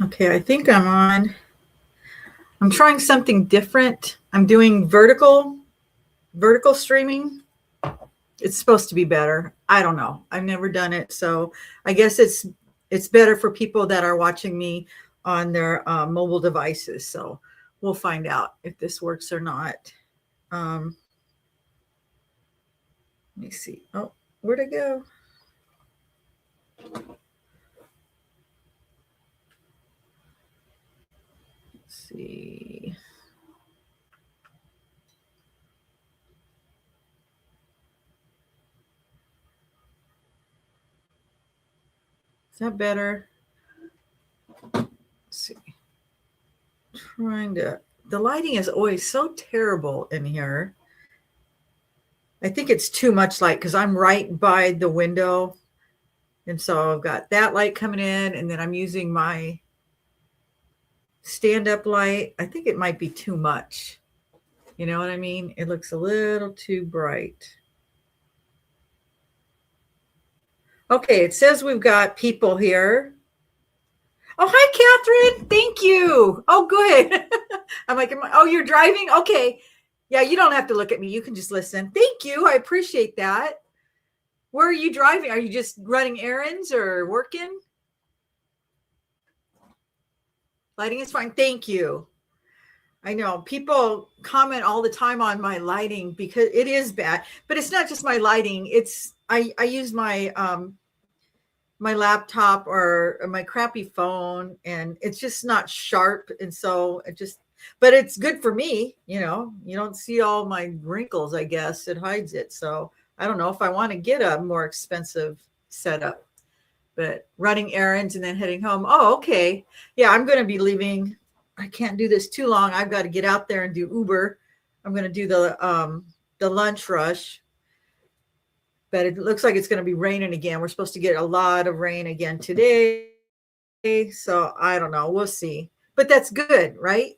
Okay, I think I'm on. I'm trying something different. I'm doing vertical streaming. It's supposed to be better. I don't know. I've never done it, so I guess it's better for people that are watching me on their mobile devices. So we'll find out if this works or not. Um, Let me see. Oh, where'd it go? Let's see. Is that better? Let's see. The lighting is always so terrible in here. I think it's too much light because I'm right by the window. And so I've got that light coming in, and then I'm using my stand-up light. I think it might be too much. You know what I mean? It looks a little too bright. Okay, it says we've got people here. Oh, hi, Catherine. Thank you. Oh, good. I'm like, oh, you're driving? Okay. Yeah, you don't have to look at me. You can just listen. Thank you. I appreciate that. Where are you driving? Are you just running errands or working? Lighting is fine. Thank you. I know people comment all the time on my lighting because it is bad, but it's not just my lighting. I use my laptop or my crappy phone, and it's just not sharp, and so but it's good for me. You don't see all my wrinkles. I guess it hides it. So I don't know if I want to get a more expensive setup, but running errands and then heading home. Oh, okay. Yeah, I'm going to be leaving. I can't do this too long. I've got to get out there and do Uber. I'm going to do the lunch rush, but it looks like it's going to be raining again. We're supposed to get a lot of rain again today. So I don't know. We'll see. But that's good, right?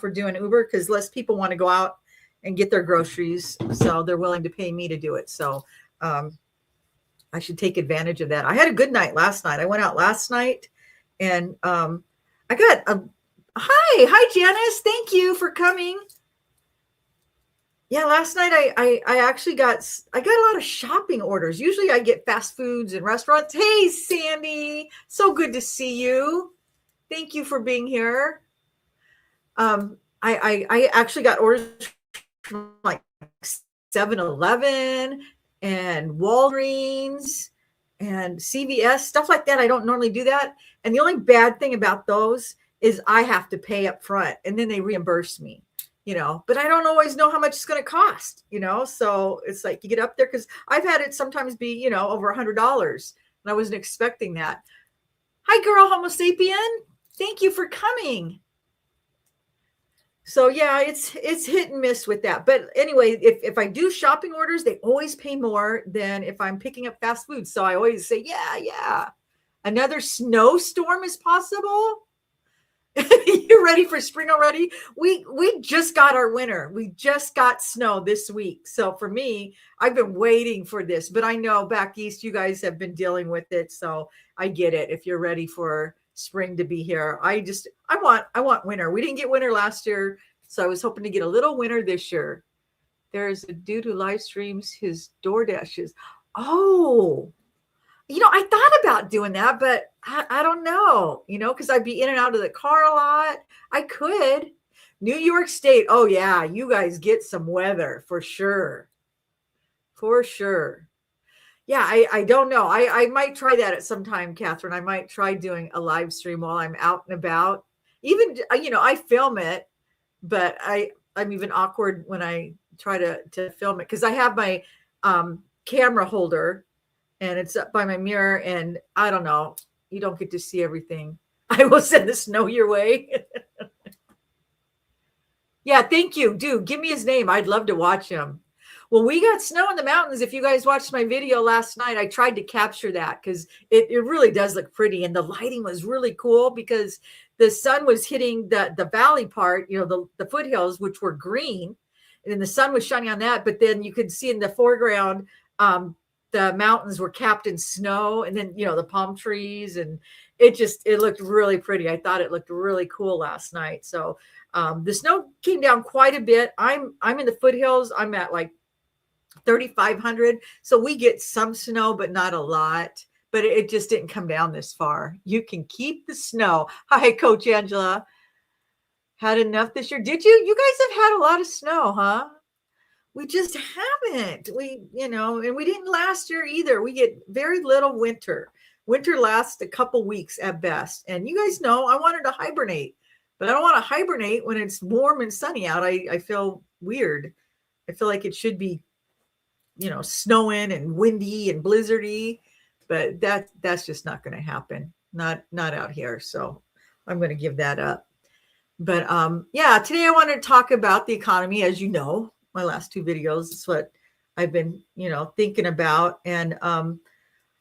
For doing Uber, because less people want to go out and get their groceries. So they're willing to pay me to do it. So I should take advantage of that. I had a good night last night. I went out last night, and I got a hi Janice. Thank you for coming. Yeah, last night I actually got a lot of shopping orders. Usually I get fast foods and restaurants. Hey Sandy, so good to see you. Thank you for being here. I actually got orders from like 7-Eleven and Walgreens and CVS, stuff like that. I don't normally do that. And the only bad thing about those is I have to pay up front and then they reimburse me, but I don't always know how much it's going to cost, so it's like you get up there because I've had it sometimes be, over $100, and I wasn't expecting that. Hi, girl, Homo sapien. Thank you for coming. So yeah, it's hit and miss with that. But anyway, if I do shopping orders, they always pay more than if I'm picking up fast food. So I always say, yeah. Another snowstorm is possible. You're ready for spring already? We just got our winter. We just got snow this week. So for me, I've been waiting for this, but I know back east you guys have been dealing with it. So I get it. If you're ready for spring to be here, I want winter. We didn't get winter last year, so I was hoping to get a little winter this year. There's a dude who live streams his DoorDashes. Oh, I thought about doing that, but I don't know, because I'd be in and out of the car a lot. I could. New York State. Oh, yeah. You guys get some weather for sure. For sure. Yeah, I don't know. I might try that at some time, Catherine. I might try doing a live stream while I'm out and about. Even, I film it, but I'm even awkward when I try to film it because I have my camera holder and it's up by my mirror, and I don't know. You don't get to see everything. I will send the snow your way. Yeah, thank you. Dude, give me his name. I'd love to watch him. Well, we got snow in the mountains. If you guys watched my video last night, I tried to capture that because it really does look pretty. And the lighting was really cool because the sun was hitting the valley part, the foothills, which were green. And then the sun was shining on that. But then you could see in the foreground, the mountains were capped in snow, and then the palm trees, and it looked really pretty. I thought it looked really cool last night. So the snow came down quite a bit. I'm in the foothills. I'm at like 3,500. So we get some snow, but not a lot. But it just didn't come down this far. You can keep the snow. Hi, Coach Angela. Had enough this year. Did you? You guys have had a lot of snow, huh? We just haven't. And we didn't last year either. We get very little winter. Winter lasts a couple weeks at best. And you guys know I wanted to hibernate, but I don't want to hibernate when it's warm and sunny out. I feel weird. I feel like it should be, snowing and windy and blizzardy, but that's just not going to happen. Not out here. So I'm going to give that up. But today I wanted to talk about the economy. As you know, my last two videos, it's what I've been, thinking about. And I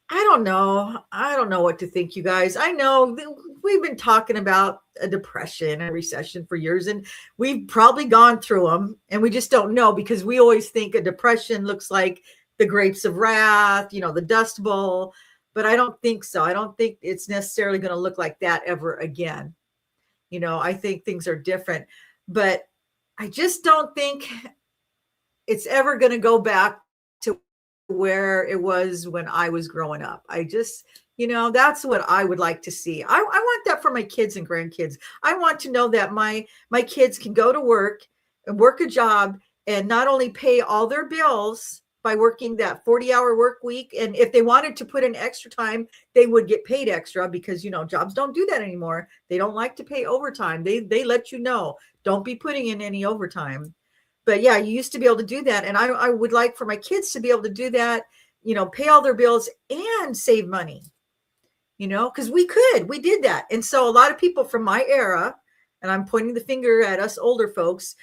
don't know what to think, you guys. I know we've been talking about a depression and recession for years, and we've probably gone through them, and we just don't know because we always think a depression looks like the grapes of wrath, the Dust Bowl. But I don't think so. I don't think it's necessarily going to look like that ever again. I think things are different, but I just don't think it's ever going to go back to where it was when I was growing up. I just, that's what I would like to see. I want that for my kids and grandkids. I want to know that my kids can go to work and work a job and not only pay all their bills by working that 40-hour work week. And if they wanted to put in extra time, they would get paid extra because, jobs don't do that anymore. They don't like to pay overtime. They let you know, don't be putting in any overtime. But yeah, you used to be able to do that. And I would like for my kids to be able to do that, pay all their bills and save money, because we did that. And so a lot of people from my era, and I'm pointing the finger at us older folks,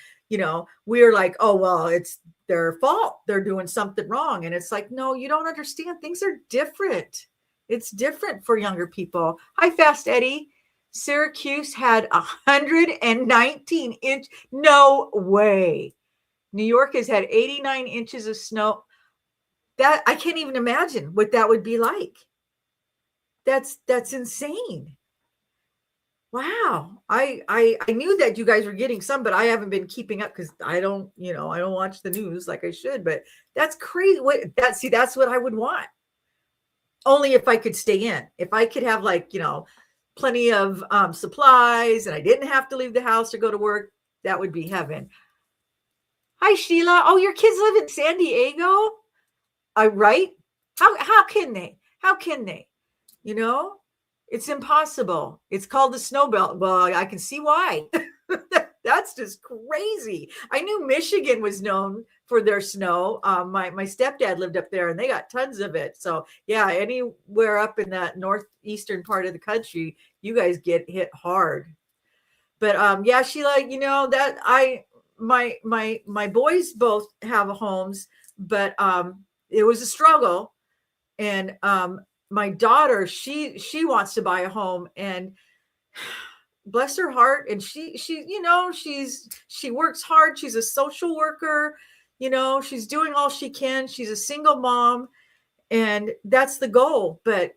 we're like, oh, well, it's their fault. They're doing something wrong. And it's like, no, you don't understand. Things are different. It's different for younger people. Hi, Fast Eddie. Syracuse had 119 inch. No way. New York has had 89 inches of snow. That I can't even imagine what that would be like. That's insane. Wow. I knew that you guys were getting some, but I haven't been keeping up because I don't watch the news like I should, but that's crazy. That's what I would want. Only if I could stay in. If I could have plenty of supplies and I didn't have to leave the house to go to work, that would be heaven. Hi, Sheila. Oh, your kids live in San Diego? Right? How can they? How can they? It's impossible. It's called the snow belt. Well, I can see why. That's just crazy. I knew Michigan was known for their snow. My stepdad lived up there and they got tons of it. So yeah, anywhere up in that northeastern part of the country, you guys get hit hard. But yeah, Sheila, that my boys both have homes, but it was a struggle. And my daughter, she wants to buy a home, and bless her heart. And she works hard. She's a social worker, she's doing all she can. She's a single mom, and that's the goal. But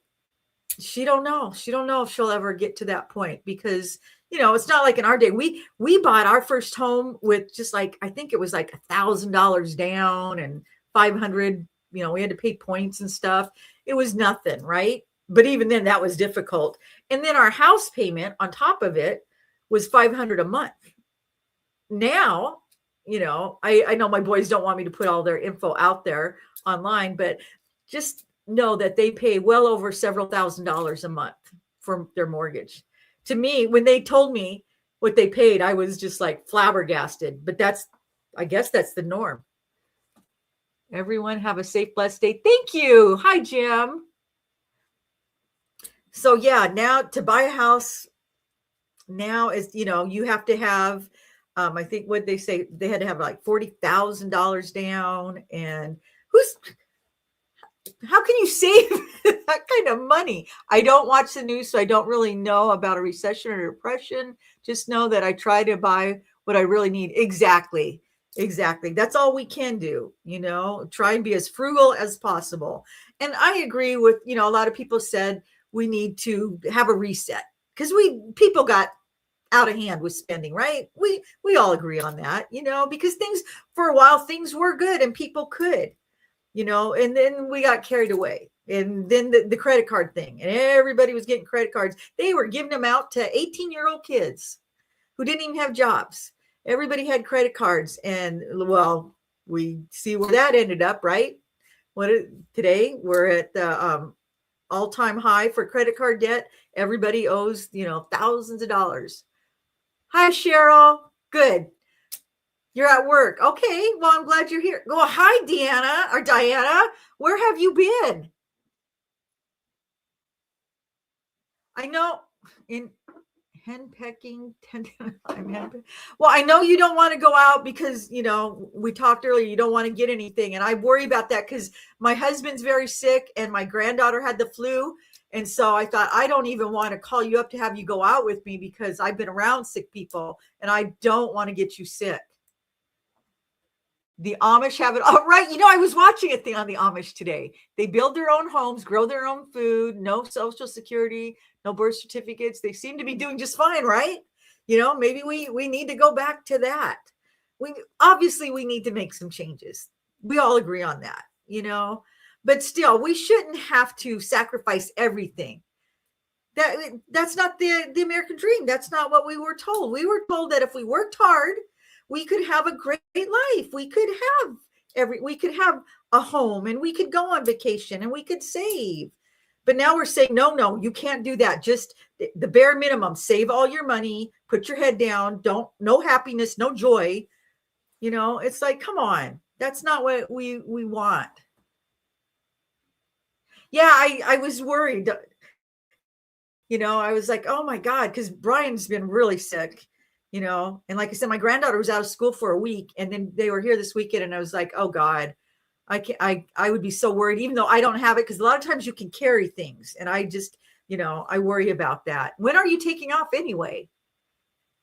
she don't know. She don't know if she'll ever get to that point because, it's not like in our day. We bought our first home with just I think it was like $1,000 down and 500, we had to pay points and stuff. It was nothing, right? But even then that was difficult. And then our house payment on top of it was $500 a month. Now, I know my boys don't want me to put all their info out there online, but just know that they pay well over several $1,000s a month for their mortgage. To me, when they told me what they paid, I was just flabbergasted, but I guess that's the norm. Everyone have a safe, blessed day. Thank you. Hi, Jim. So yeah, now to buy a house now is, you have to have, I think what they say, they had to have $40,000 down. And how can you save that kind of money? I don't watch the news, so I don't really know about a recession or depression. Just know that I try to buy what I really need. Exactly. That's all we can do, try and be as frugal as possible. And I agree with, a lot of people said we need to have a reset because people got out of hand with spending, right? We all agree on that, because things for a while things were good and people could, and then we got carried away. And then the credit card thing, and everybody was getting credit cards. They were giving them out to 18-year-old kids who didn't even have jobs. Everybody had credit cards, and well, we see where that ended up, right? Today we're at the all-time high for credit card debt. Everybody owes, thousands of dollars. Hi, Cheryl. Good. You're at work. Okay. Well, I'm glad you're here. Go. Hi, Deanna or Diana. Where have you been? I know in henpecking. Well, I know you don't want to go out because, we talked earlier, you don't want to get anything. And I worry about that because my husband's very sick and my granddaughter had the flu. And so I thought, I don't even want to call you up to have you go out with me because I've been around sick people and I don't want to get you sick. The Amish have it all right. I was watching a thing on the Amish today. They build their own homes, grow their own food, no social security, no birth certificates. They seem to be doing just fine, right? Maybe we need to go back to that. Obviously we need to make some changes. We all agree on that, but still we shouldn't have to sacrifice everything. That's not the American dream. That's not what we were told. We were told that if we worked hard, we could have a great life. We could have a home and we could go on vacation and we could save. But now we're saying, no, you can't do that. Just the bare minimum, save all your money, put your head down. No happiness, no joy. It's like, come on, that's not what we want. Yeah. I was worried, I was like, oh my God, because Brian's been really sick. And like I said, my granddaughter was out of school for a week and then they were here this weekend. And I was like, oh God, I would be so worried, even though I don't have it. Cause a lot of times you can carry things. And I just, I worry about that. When are you taking off anyway?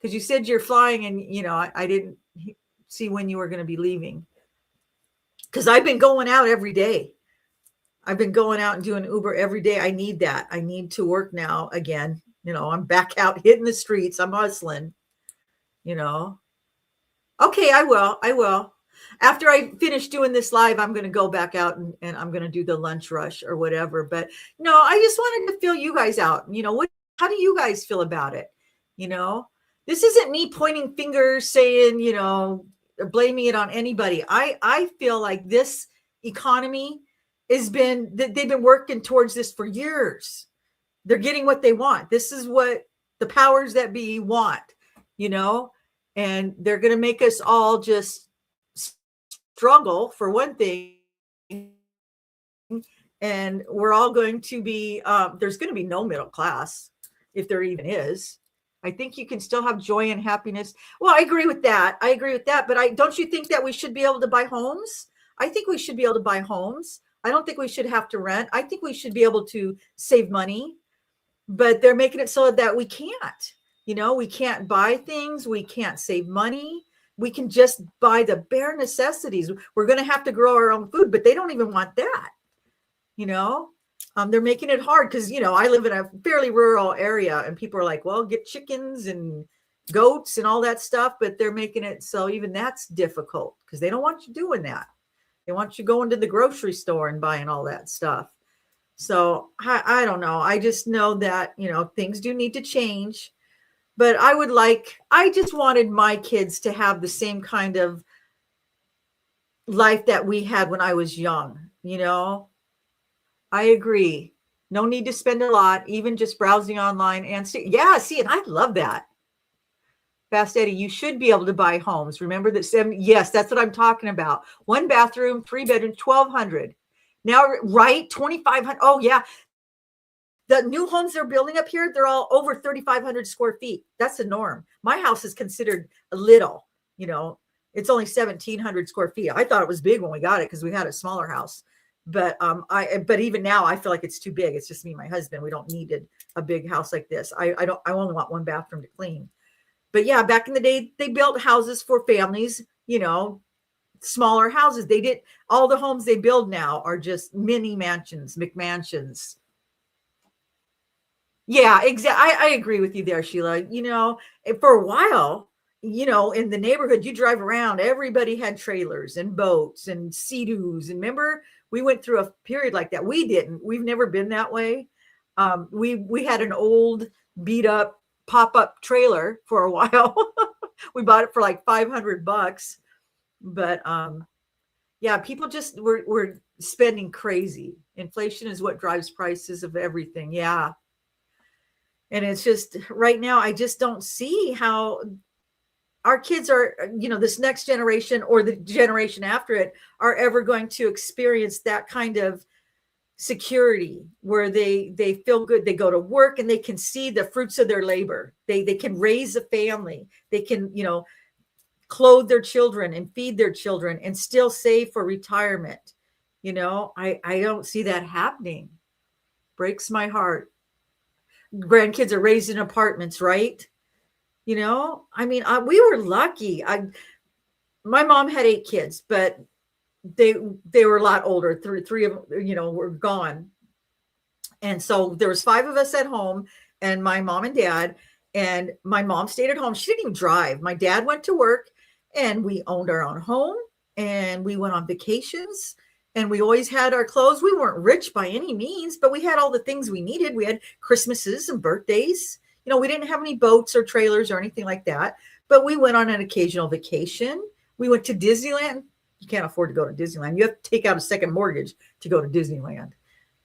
Cause you said you're flying and, I didn't see when you were going to be leaving. Cause I've been going out every day. I've been going out and doing Uber every day. I need that. I need to work now again. I'm back out hitting the streets. I'm hustling. Okay, I will. After I finish doing this live, I'm going to go back out and I'm going to do the lunch rush or whatever. But no, I just wanted to feel you guys out. How do you guys feel about it? This isn't me pointing fingers saying, blaming it on anybody. I feel like this economy they've been working towards this for years. They're getting what they want. This is what the powers that be want, and they're going to make us all just struggle for one thing. And we're all going to be, there's going to be no middle class if there even is. I think you can still have joy and happiness. Well, I agree with that. But don't you think that we should be able to buy homes? I think we should be able to buy homes. I don't think we should have to rent. I think we should be able to save money, but they're making it so that we can't. We can't buy things. We can't save money. We can just buy the bare necessities. We're going to have to grow our own food, but they don't even want that. They're making it hard because, I live in a fairly rural area and people are like, well, get chickens and goats and all that stuff. But they're making it so even that's difficult because they don't want you doing that. They want you going to the grocery store and buying all that stuff. So I don't know. I just know that, things do need to change. But I just wanted my kids to have the same kind of life that we had when I was young. I agree. No need to spend a lot, even just browsing online and and I love that. Fast Eddie, you should be able to buy homes. Remember that. Yes, that's what I'm talking about. 1 bathroom, 3 bedroom, 1,200. Now, right? 2,500. Oh yeah. The new homes they're building up here, they're all over 3,500 square feet. That's the norm. My house is considered a little, it's only 1,700 square feet. I thought it was big when we got it because we had a smaller house. But but even now I feel like it's too big. It's just me and my husband. We don't need a big house like this. I only want 1 bathroom to clean. But yeah, back in the day, they built houses for families, smaller houses. All the homes they build now are just mini mansions, McMansions. Yeah, exactly. I agree with you there, Sheila. For a while, in the neighborhood, you drive around, everybody had trailers and boats and sea-doos. And remember, we went through a period like that. We didn't. We've never been that way. We had an old beat up pop-up trailer for a while. We bought it for like $500. But yeah, people just were spending crazy. Inflation is what drives prices of everything. Yeah. And it's just right now, I just don't see how our kids are, this next generation or the generation after it are ever going to experience that kind of security where they feel good. They go to work and they can see the fruits of their labor. They can raise a family. They can, clothe their children and feed their children and still save for retirement. I don't see that happening. Breaks my heart. Grandkids are raised in apartments, right? I mean, we were lucky. My mom had 8 kids, but they were a lot older. Three of them, were gone. And so there was 5 of us at home, and my mom and dad, and my mom stayed at home. She didn't even drive. My dad went to work, and we owned our own home, and we went on vacations, and we always had our clothes. We weren't rich by any means, but we had all the things we needed. We had Christmases and birthdays. We didn't have any boats or trailers or anything like that, but we went on an occasional vacation. We went to Disneyland. You can't afford to go to Disneyland. You have to take out a second mortgage to go to Disneyland.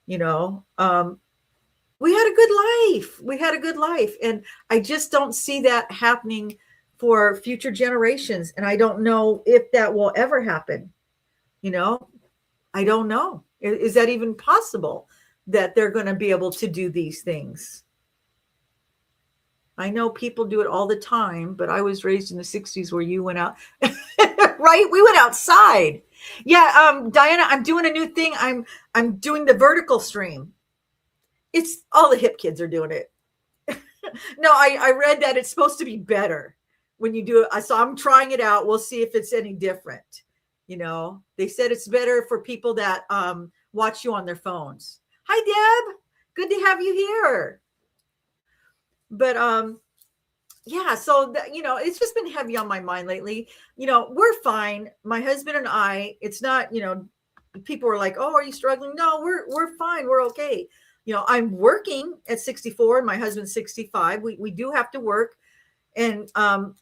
We had a good life. We had a good life. And I just don't see that happening for future generations. And I don't know if that will ever happen. I don't know. Is that even possible that they're going to be able to do these things? I know people do it all the time, but I was raised in the 60s where you went out, right? We went outside. Yeah. Diana, I'm doing a new thing. I'm doing the vertical stream. It's all the hip kids are doing it. No, I read that it's supposed to be better when you do it. So I'm trying it out. We'll see if it's any different. They said it's better for people that watch you on their phones. Hi, Deb. Good to have you here. But yeah, so it's just been heavy on my mind lately. We're fine. My husband and I, it's not, people are like, oh, are you struggling? No, we're fine. We're okay. I'm working at 64 and my husband's 65. We do have to work. And oh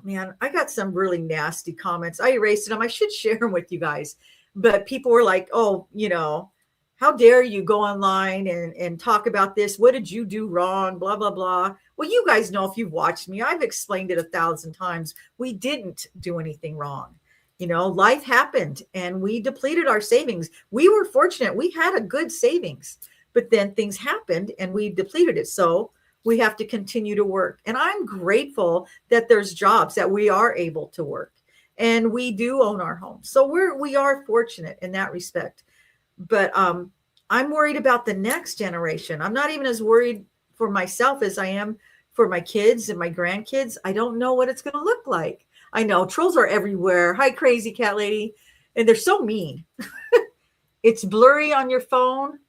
man, I got some really nasty comments. I erased them. I should share them with you guys. But people were like, oh, how dare you go online and talk about this? What did you do wrong? Blah, blah, blah. Well, you guys know, if you've watched me, I've explained it 1,000 times. We didn't do anything wrong. Life happened and we depleted our savings. We were fortunate. We had a good savings, but then things happened and we depleted it. So we have to continue to work. And I'm grateful that there's jobs that we are able to work, and we do own our home. So we are fortunate in that respect. But I'm worried about the next generation. I'm not even as worried for myself as I am for my kids and my grandkids. I don't know what it's going to look like. I know trolls are everywhere. Hi, crazy cat lady. And they're so mean. It's blurry on your phone.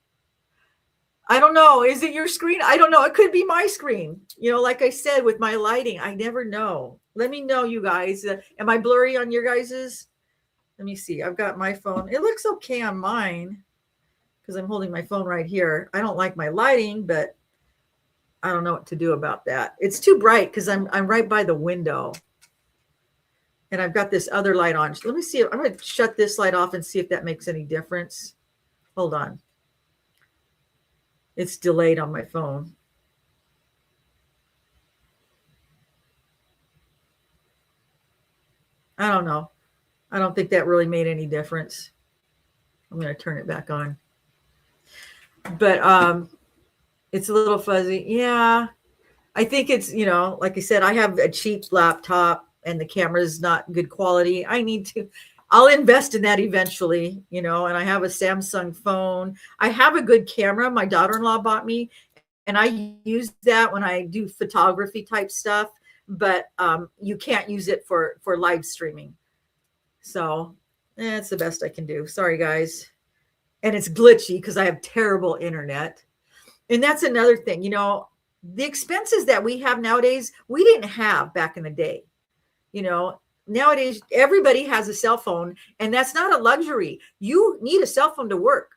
I don't know. Is it your screen? I don't know. It could be my screen. Like I said, with my lighting, I never know. Let me know, you guys. Am I blurry on your guys's? Let me see. I've got my phone. It looks okay on mine because I'm holding my phone right here. I don't like my lighting, but I don't know what to do about that. It's too bright because I'm right by the window. And I've got this other light on. Let me see. I'm going to shut this light off and see if that makes any difference. Hold on. It's delayed on my phone. I don't know. I don't think that really made any difference. I'm going to turn it back on. But it's a little fuzzy. Yeah. I think it's, like I said, I have a cheap laptop and the camera is not good quality. I'll invest in that eventually, and I have a Samsung phone. I have a good camera. My daughter-in-law bought me, and I use that when I do photography type stuff, but you can't use it for live streaming. So it's the best I can do. Sorry, guys. And it's glitchy because I have terrible internet. And that's another thing, the expenses that we have nowadays, we didn't have back in the day. You know, nowadays everybody has a cell phone, and that's not a luxury. You need a cell phone to work.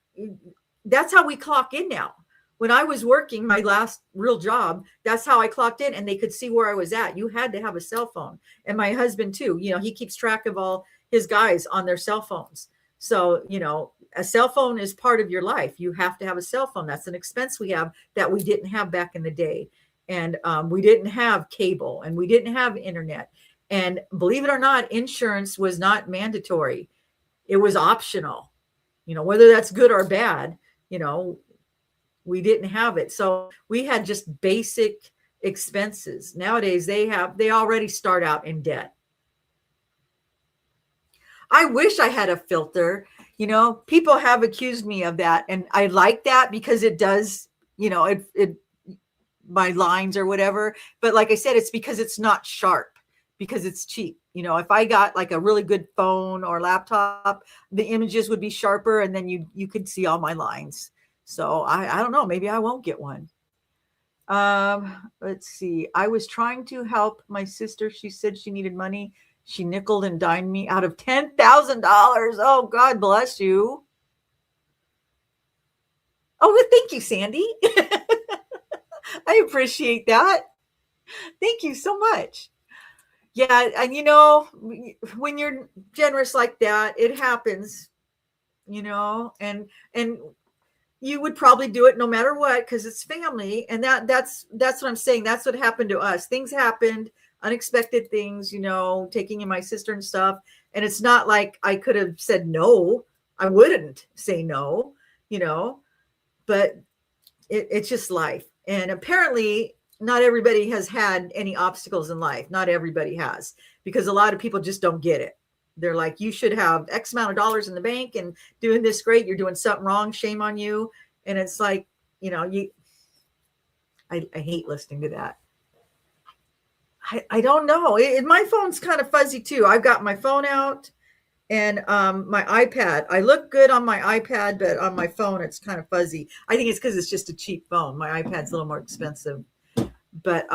That's how we clock in now. When I was working my last real job, that's how I clocked in, and they could see where I was at. You had to have a cell phone. And my husband too, you know, he keeps track of all his guys on their cell phones. So, you know, a cell phone is part of your life. You have to have a cell phone. That's an expense we have that we didn't have back in the day. And we didn't have cable, and we didn't have internet. And believe it or not, insurance was not mandatory. It was optional, you know, whether that's good or bad, you know, we didn't have it. So we had just basic expenses. Nowadays they already start out in debt. I wish I had a filter. You know, people have accused me of that, and I like that because it does, you know, it my lines or whatever. But like I said, it's because it's not sharp, because it's cheap. You know, if I got like a really good phone or laptop, the images would be sharper, and then you could see all my lines. So I don't know, maybe I won't get one. Let's see. I was trying to help my sister. She said she needed money. She nickeled and dined me out of $10,000. Oh, God bless you. Oh, well, thank you, Sandy. I appreciate that. Thank you so much. Yeah, and you know, when you're generous like that, it happens, you know, and you would probably do it no matter what, because it's family. And that's what I'm saying. That's what happened to us. Things happened, unexpected things, you know, taking in my sister and stuff. And it's not like I could have said no. I wouldn't say no, you know, but it's just life. And apparently not everybody has had any obstacles in life. Not everybody has, because a lot of people just don't get it. They're like, you should have X amount of dollars in the bank and doing this great. You're doing something wrong. Shame on you. And it's like, you know, I hate listening to that. I don't know. My phone's kind of fuzzy too. I've got my phone out and my iPad. I look good on my iPad, but on my phone, it's kind of fuzzy. I think it's because it's just a cheap phone. My iPad's a little more expensive. But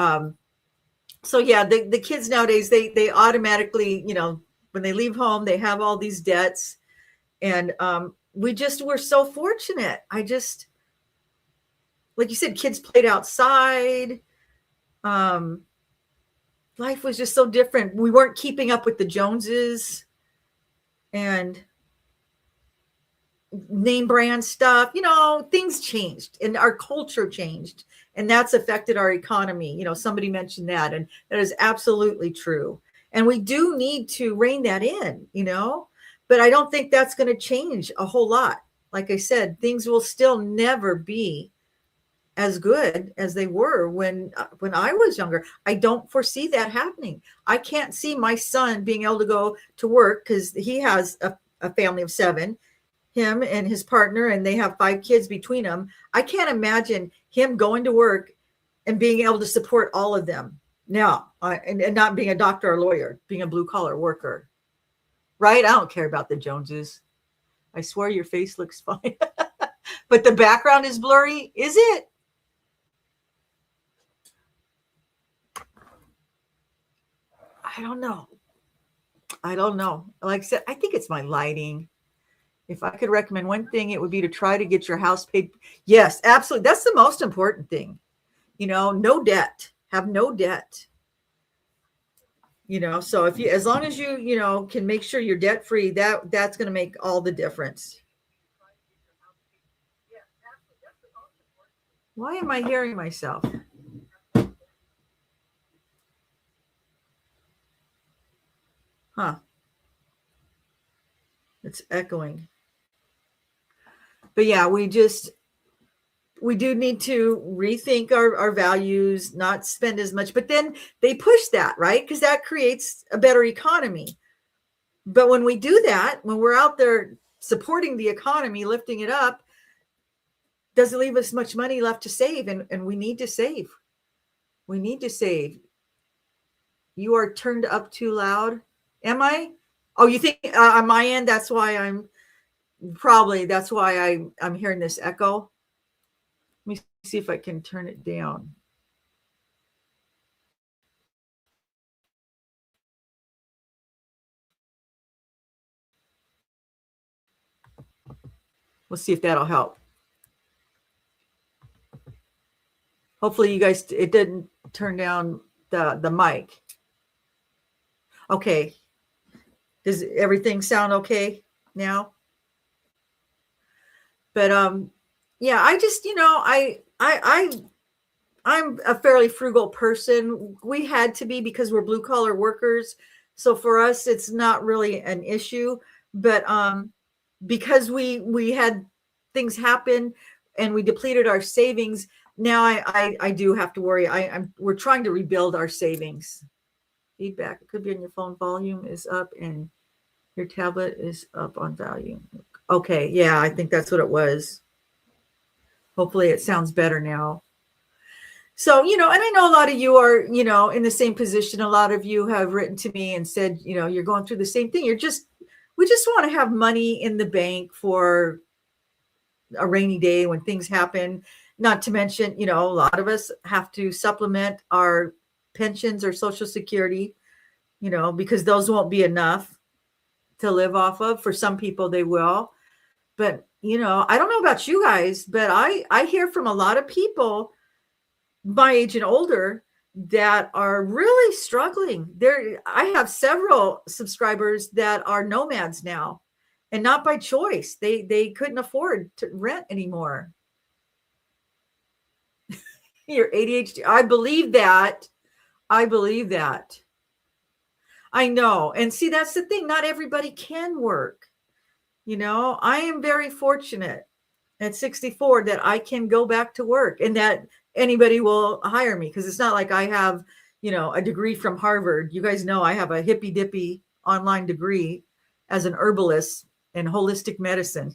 so yeah, the kids nowadays, they automatically, you know, when they leave home, they have all these debts. And we're so fortunate. Like you said, kids played outside. Life was just so different. We weren't keeping up with the Joneses and name brand stuff. You know, things changed and our culture changed, and that's affected our economy. You know, somebody mentioned that, and that is absolutely true. And we do need to rein that in, you know, but I don't think that's going to change a whole lot. Like I said, things will still never be as good as they were when I was younger. I don't foresee that happening. I can't see my son being able to go to work, because he has a family of 7, him and his partner, and they have 5 kids between them. I can't imagine him going to work and being able to support all of them now, and not being a doctor or lawyer, being a blue collar worker. Right? I don't care about the Joneses. I swear your face looks fine. But the background is blurry. Is it? I don't know. Like I said, I think it's my lighting. If I could recommend one thing, it would be to try to get your house paid. Yes, absolutely. That's the most important thing. You know, no debt. Have no debt. You know, so as long as you know, can make sure you're debt free, that's going to make all the difference. Why am I hearing myself? Huh. It's echoing. But yeah, we do need to rethink our values, not spend as much. But then they push that, right? Because that creates a better economy. But when we do that, when we're out there supporting the economy, lifting it up, doesn't leave us much money left to save. And we need to save. We need to save. You are turned up too loud. Am I? Oh, you think on my end, that's why I'm hearing this echo. Let me see if I can turn it down. We'll see if that'll help. Hopefully you guys, it didn't turn down the mic. Okay. Does everything sound okay now? But yeah, I just, I'm a fairly frugal person. We had to be because we're blue collar workers. So for us, it's not really an issue. But because we had things happen and we depleted our savings, now I do have to worry. We're trying to rebuild our savings. Feedback. It could be on your phone. Volume is up and your tablet is up on volume. Okay, yeah, I think that's what it was. Hopefully it sounds better now. So, and I know a lot of you are, in the same position. A lot of you have written to me and said, you're going through the same thing. We just want to have money in the bank for a rainy day when things happen. Not to mention, a lot of us have to supplement our pensions or Social Security, because those won't be enough to live off of. For some people, they will. But, I don't know about you guys, but I hear from a lot of people my age and older that are really struggling. I have several subscribers that are nomads now, and not by choice. They couldn't afford to rent anymore. Your ADHD. I believe that. I know. And see, that's the thing. Not everybody can work. I am very fortunate at 64 that I can go back to work and that anybody will hire me, because it's not like I have, a degree from Harvard. You guys know I have a hippy dippy online degree as an herbalist in holistic medicine.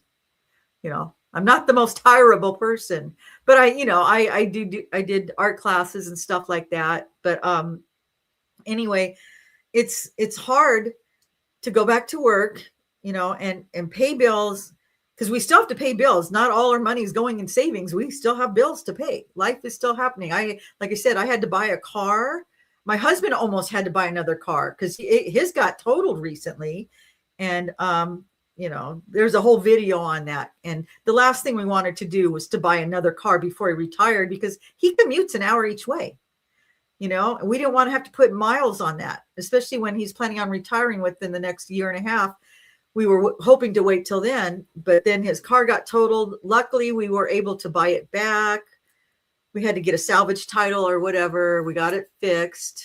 I'm not the most hireable person, but I did art classes and stuff like that. But anyway, it's hard to go back to work, and pay bills, because we still have to pay bills. Not all our money is going in savings. We still have bills to pay. Life is still happening. Like I said, I had to buy a car. My husband almost had to buy another car because his got totaled recently. And, there's a whole video on that. And the last thing we wanted to do was to buy another car before he retired, because he commutes an hour each way. We didn't want to have to put miles on that, especially when he's planning on retiring within the next year and a half. We were hoping to wait till then, but then his car got totaled. Luckily, we were able to buy it back. We had to get a salvage title or whatever. We got it fixed.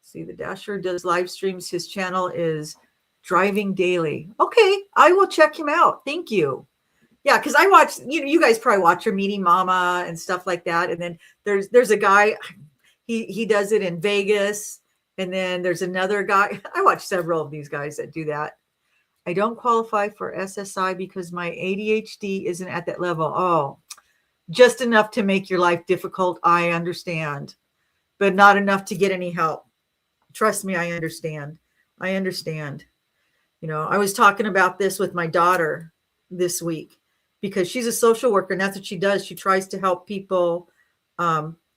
See, the Dasher does live streams. His channel is Driving Daily. Okay, I will check him out. Thank you. Yeah, because I watch, you guys probably watch your Meeting Mama and stuff like that. And then there's a guy, he does it in Vegas. And then there's another guy. I watch several of these guys that do that. I don't qualify for SSI because my ADHD isn't at that level. Oh, just enough to make your life difficult. I understand, but not enough to get any help. Trust me, I understand. I was talking about this with my daughter this week because she's a social worker, and that's what she does. She tries to help people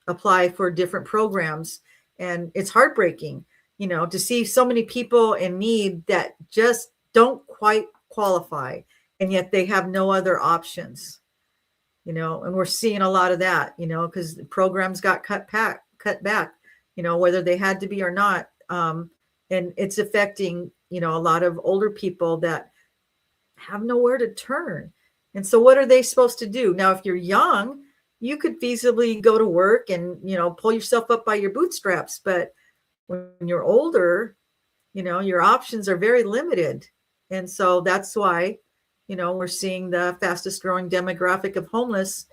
apply for different programs. And it's heartbreaking, to see so many people in need that just don't quite qualify, and yet they have no other options, and we're seeing a lot of that, because the programs got cut back, whether they had to be or not. And it's affecting, a lot of older people that have nowhere to turn. And so what are they supposed to do? Now, if you're young, you could feasibly go to work and, pull yourself up by your bootstraps. But when you're older, your options are very limited. And so that's why, we're seeing the fastest growing demographic of homeless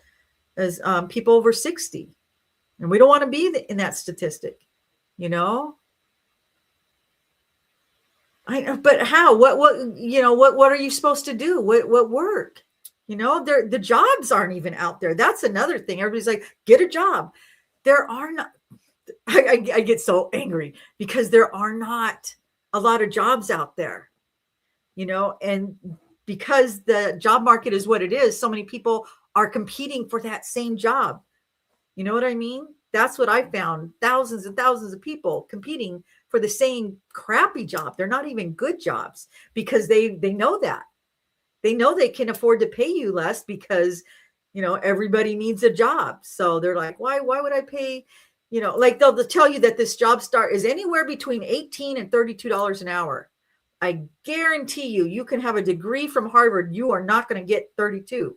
as people over 60. And we don't want to be in that statistic, but how? What are you supposed to do? What work? The jobs aren't even out there. That's another thing. Everybody's like, get a job. There are not. I get so angry because there are not a lot of jobs out there. And because the job market is what it is, so many people are competing for that same job. You know what I mean? That's what I found. Thousands and thousands of people competing for the same crappy job. They're not even good jobs because they know that. they know they can afford to pay you less because, everybody needs a job. So they're like, why would I pay, like they'll tell you that this job start is anywhere between $18 and $32 an hour. I guarantee you can have a degree from Harvard. You are not going to get 32.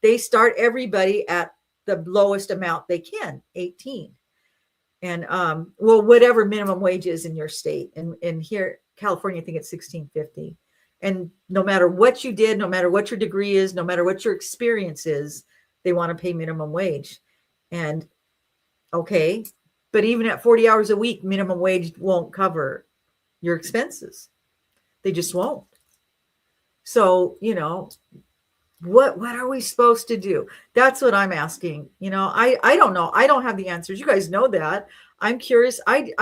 They start everybody at the lowest amount they can, 18. And whatever minimum wage is in your state. And here, California, I think it's $16.50. And no matter what you did, no matter what your degree is, no matter what your experience is, they want to pay minimum wage. And okay, but even at 40 hours a week, minimum wage won't cover your expenses. They just won't. So, what are we supposed to do? That's what I'm asking. I don't know. I don't have the answers. You guys know that. I'm curious. I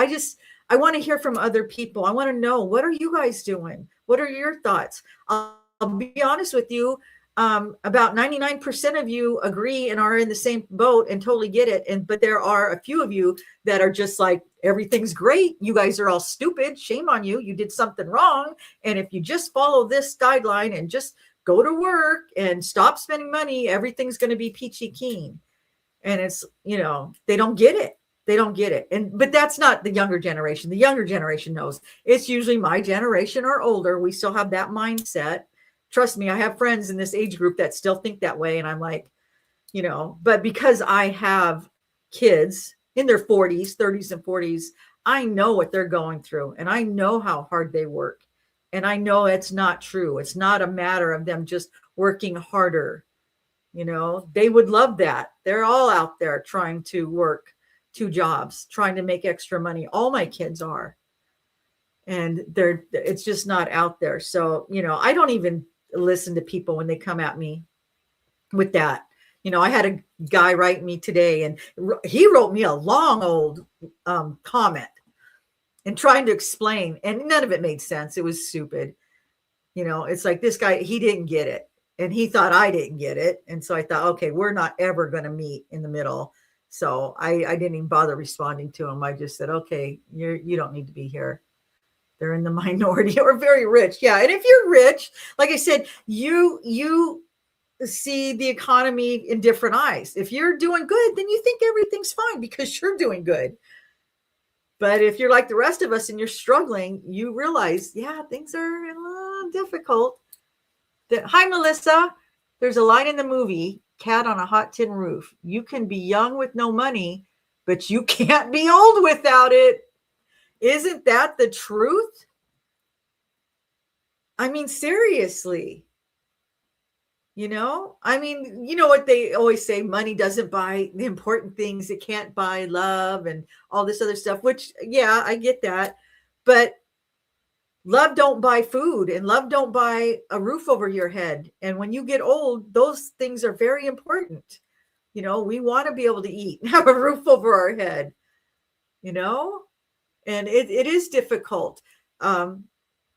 want to hear from other people. I want to know, what are you guys doing? What are your thoughts? I'll be honest with you. About 99% of you agree and are in the same boat and totally get it. But there are a few of you that are just like, everything's great. You guys are all stupid. Shame on you. You did something wrong. And if you just follow this guideline and just go to work and stop spending money, everything's going to be peachy keen. And it's, they don't get it. They don't get it. But that's not the younger generation. The younger generation knows. It's usually my generation or older. We still have that mindset. Trust me, I have friends in this age group that still think that way. And I'm like, but because I have kids in their 40s, 30s and 40s, I know what they're going through and I know how hard they work. And I know it's not true. It's not a matter of them just working harder. They would love that. They're all out there trying to work 2 jobs, trying to make extra money. All my kids are. And it's just not out there. So, I don't even listen to people when they come at me with that. I had a guy write me today and he wrote me a long old comment and trying to explain, and none of it made sense. It was stupid. It's like this guy, he didn't get it and he thought I didn't get it. And so I thought, okay, we're not ever going to meet in the middle. So I didn't even bother responding to him. I just said, okay, you don't need to be here. They're in the minority or very rich. Yeah. And if you're rich, like I said, you see the economy in different eyes. If you're doing good, then you think everything's fine because you're doing good. But if you're like the rest of us and you're struggling, you realize, yeah, things are a little difficult. Hi, Melissa. There's a line in the movie, Cat on a Hot Tin Roof. You can be young with no money, but you can't be old without it. Isn't that the truth? I mean, seriously. You know what they always say, money doesn't buy the important things. It can't buy love and all this other stuff, which, yeah, I get that. But love don't buy food and love don't buy a roof over your head. And when you get old, those things are very important. We want to be able to eat and have a roof over our head, and it is difficult,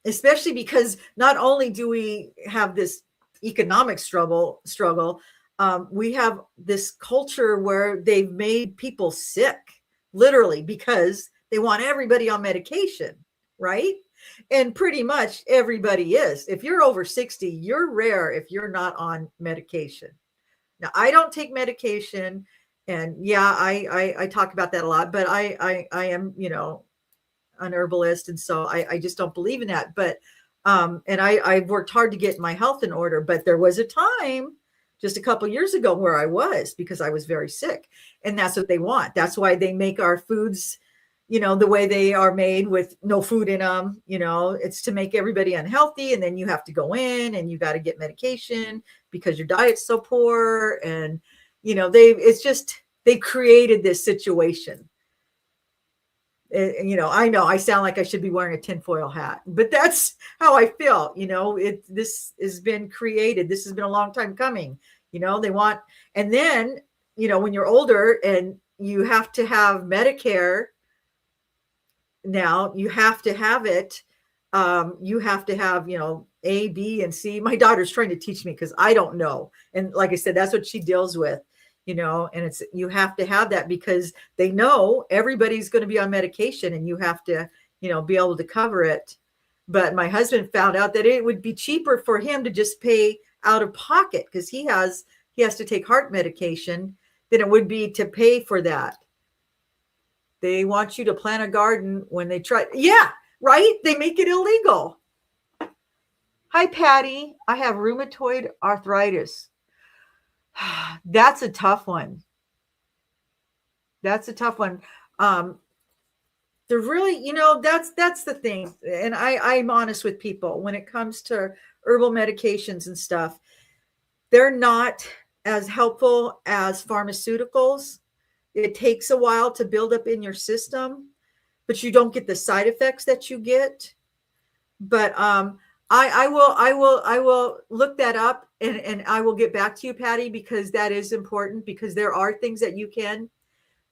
especially because not only do we have this economic struggle, we have this culture where they've made people sick, literally, because they want everybody on medication, right? And pretty much everybody is. If you're over 60, you're rare if you're not on medication. Now, I don't take medication, and yeah, I talk about that a lot, but I am, an herbalist, and so I just don't believe in that. But and I've worked hard to get my health in order, but there was a time just a couple of years ago where I was, because I was very sick, and that's what they want. That's why they make our foods, the way they are made with no food in them. It's to make everybody unhealthy, and then you have to go in and you got to get medication because your diet's so poor, and they've created this situation. I know I sound like I should be wearing a tinfoil hat, but that's how I feel. This has been created. This has been a long time coming. They want, and then, when you're older and you have to have Medicare, now you have to have it. You have to have, A, B, and C. My daughter's trying to teach me because I don't know. And like I said, that's what she deals with. And you have to have that because they know everybody's going to be on medication and you have to, be able to cover it. But my husband found out that it would be cheaper for him to just pay out of pocket because he has to take heart medication than it would be to pay for that. They want you to plant a garden when they try. Yeah, right? They make it illegal. Hi, Patty. I have rheumatoid arthritis. That's a tough one. That's a tough one. They're really, that's the thing. And I'm honest with people when it comes to herbal medications and stuff. They're not as helpful as pharmaceuticals. It takes a while to build up in your system, but you don't get the side effects that you get. But I will look that up and I will get back to you, Patty, because that is important, because there are things that you can.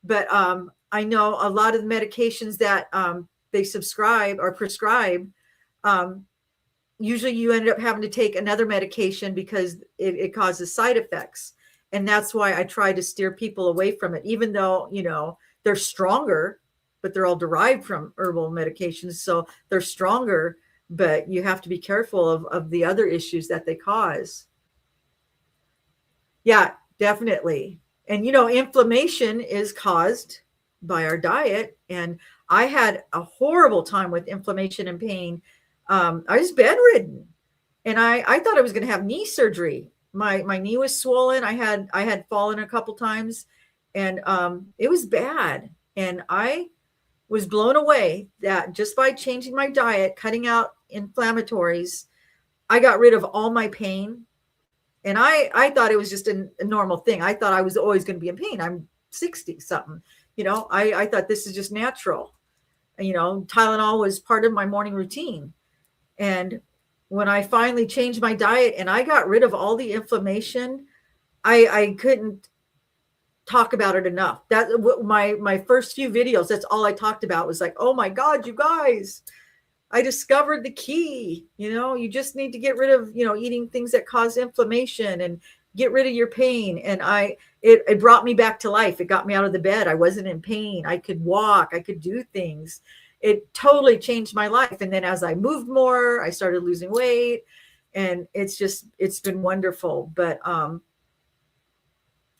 But I know a lot of the medications that they subscribe or prescribe, usually you end up having to take another medication because it causes side effects. And that's why I try to steer people away from it, even though, they're stronger, but they're all derived from herbal medications. So they're stronger, but you have to be careful of the other issues that they cause. Yeah, definitely. And, inflammation is caused by our diet. And I had a horrible time with inflammation and pain. I was bedridden and I thought I was going to have knee surgery. My knee was swollen. I had fallen a couple times and it was bad. And I was blown away that just by changing my diet, cutting out inflammatories, I got rid of all my pain. And I thought it was just a normal thing. I thought I was always going to be in pain. I'm 60 something, I thought this is just natural. Tylenol was part of my morning routine. And when I finally changed my diet and I got rid of all the inflammation, I couldn't talk about it enough. That my first few videos, that's all I talked about was like, oh my God, you guys, I discovered the key. You just need to get rid of, eating things that cause inflammation and get rid of your pain. And it brought me back to life. It got me out of the bed. I wasn't in pain. I could walk. I could do things. It totally changed my life. And then as I moved more, I started losing weight, and it's been wonderful. But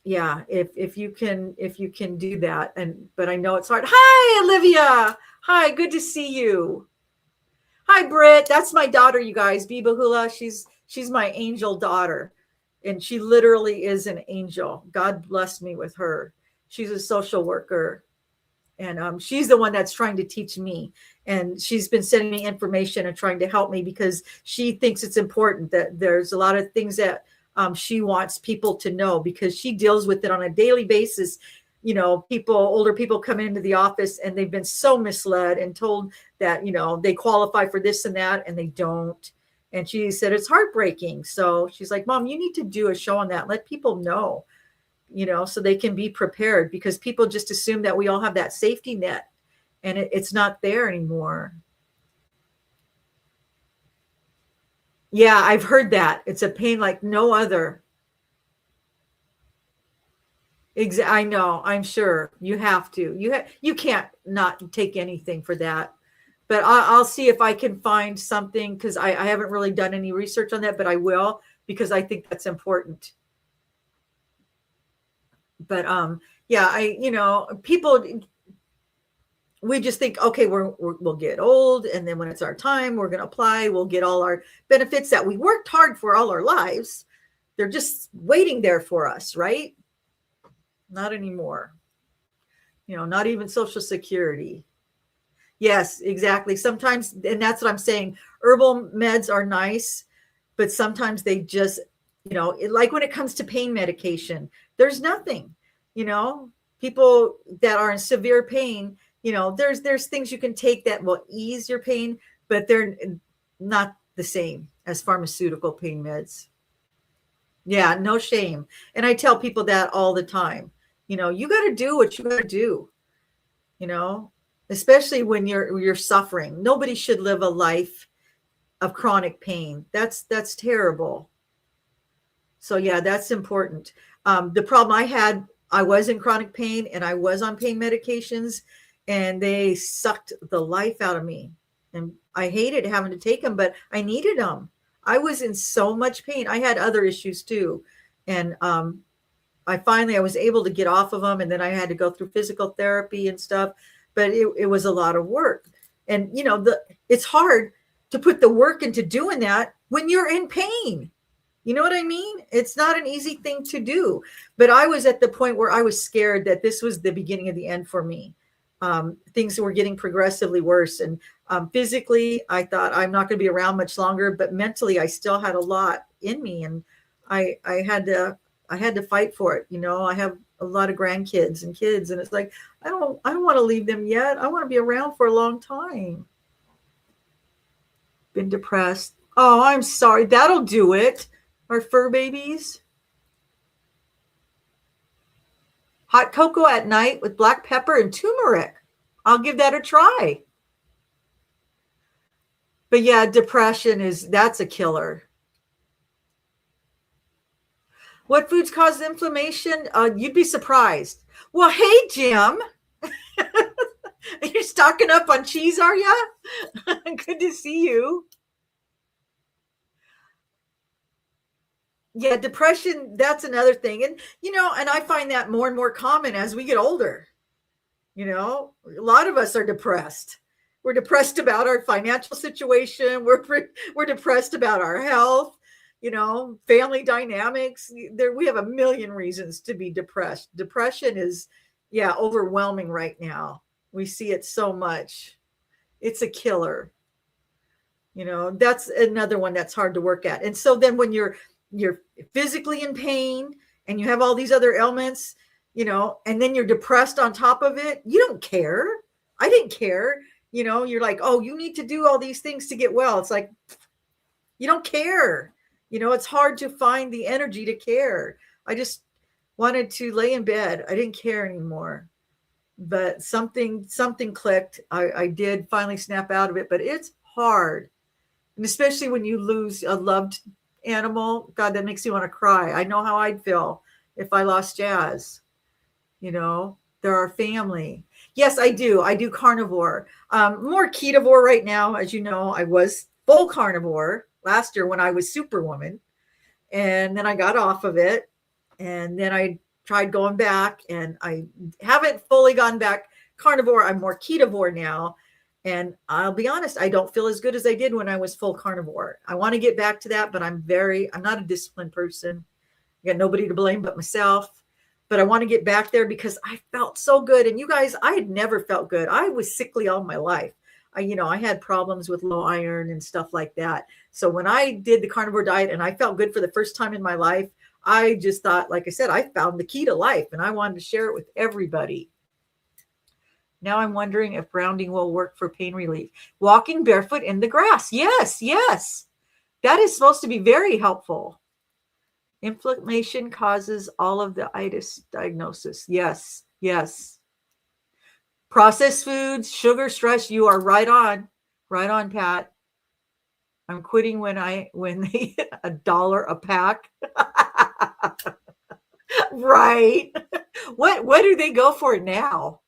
yeah, if you can do that, but I know it's hard. Hi, Olivia. Hi, good to see you. Hi, Britt. That's my daughter, you guys. Bibahula. She's my angel daughter. And she literally is an angel. God blessed me with her. She's a social worker. And she's the one that's trying to teach me. And she's been sending me information and trying to help me because she thinks it's important that there's a lot of things that she wants people to know, because she deals with it on a daily basis. Older people come into the office and they've been so misled and told that, they qualify for this and that, and they don't. And she said, it's heartbreaking. So she's like, Mom, you need to do a show on that. Let people know, so they can be prepared, because people just assume that we all have that safety net, and it's not there anymore. Yeah, I've heard that. It's a pain like no other. I know. I'm sure you have to. You can't not take anything for that. But I'll see if I can find something, because I haven't really done any research on that, but I will, because I think that's important. But yeah, people, we just think, okay, we'll get old, and then when it's our time, we're going to apply. We'll get all our benefits that we worked hard for all our lives. They're just waiting there for us, right? Not anymore. Not even Social Security. Yes, exactly. Sometimes, and that's what I'm saying, herbal meds are nice, but sometimes they just, like when it comes to pain medication, there's nothing, people that are in severe pain, there's things you can take that will ease your pain, but they're not the same as pharmaceutical pain meds. Yeah, no shame. And I tell people that all the time. You got to do what you got to do, especially when you're suffering. Nobody should live a life of chronic pain. That's terrible. So yeah, that's important. The problem I was in chronic pain, and I was on pain medications, and they sucked the life out of me. And I hated having to take them, but I needed them. I was in so much pain. I had other issues too. And I was able to get off of them, and then I had to go through physical therapy and stuff, but it was a lot of work. And it's hard to put the work into doing that when you're in pain. You know what I mean? It's not an easy thing to do. But I was at the point where I was scared that this was the beginning of the end for me. Things were getting progressively worse. And physically, I thought I'm not going to be around much longer. But mentally, I still had a lot in me. And I had to fight for it. I have a lot of grandkids and kids. And it's like, I don't want to leave them yet. I want to be around for a long time. Been depressed. Oh, I'm sorry. That'll do it. Our fur babies. Hot cocoa at night with black pepper and turmeric. I'll give that a try. But yeah, depression that's a killer. What foods cause inflammation? You'd be surprised. Well, hey, Jim. You're stocking up on cheese, are you? Good to see you. Yeah, depression, that's another thing. And, and I find that more and more common as we get older. A lot of us are depressed. We're depressed about our financial situation. We're depressed about our health, family dynamics. We have a million reasons to be depressed. Depression is, overwhelming right now. We see it so much. It's a killer. That's another one that's hard to work at. And so then when you're physically in pain and you have all these other ailments, and then you're depressed on top of it, you don't care. I didn't care. You're like, oh, you need to do all these things to get well. It's like, you don't care. It's hard to find the energy to care. I just wanted to lay in bed. I didn't care anymore. But something clicked. I did finally snap out of it, but it's hard. And especially when you lose a loved animal, God, that makes you want to cry. I know how I'd feel if I lost Jazz. They're our family. Yes, I do. I do carnivore. More ketovore right now. As you know, I was full carnivore last year when I was Superwoman. And then I got off of it. And then I tried going back, and I haven't fully gone back carnivore. I'm more ketovore now. And I'll be honest, I don't feel as good as I did when I was full carnivore. I want to get back to that, but I'm not a disciplined person. I got nobody to blame but myself. But I want to get back there because I felt so good. And you guys, I had never felt good. I was sickly all my life. I had problems with low iron and stuff like that. So when I did the carnivore diet and I felt good for the first time in my life, I just thought, like I said, I found the key to life, and I wanted to share it with everybody. Now I'm wondering if grounding will work for pain relief. Walking barefoot in the grass. Yes. That is supposed to be very helpful. Inflammation causes all of the itis diagnosis. Yes. Processed foods, sugar, stress. You are right on, Pat. I'm quitting when they $1 a pack. Right. What do they go for now?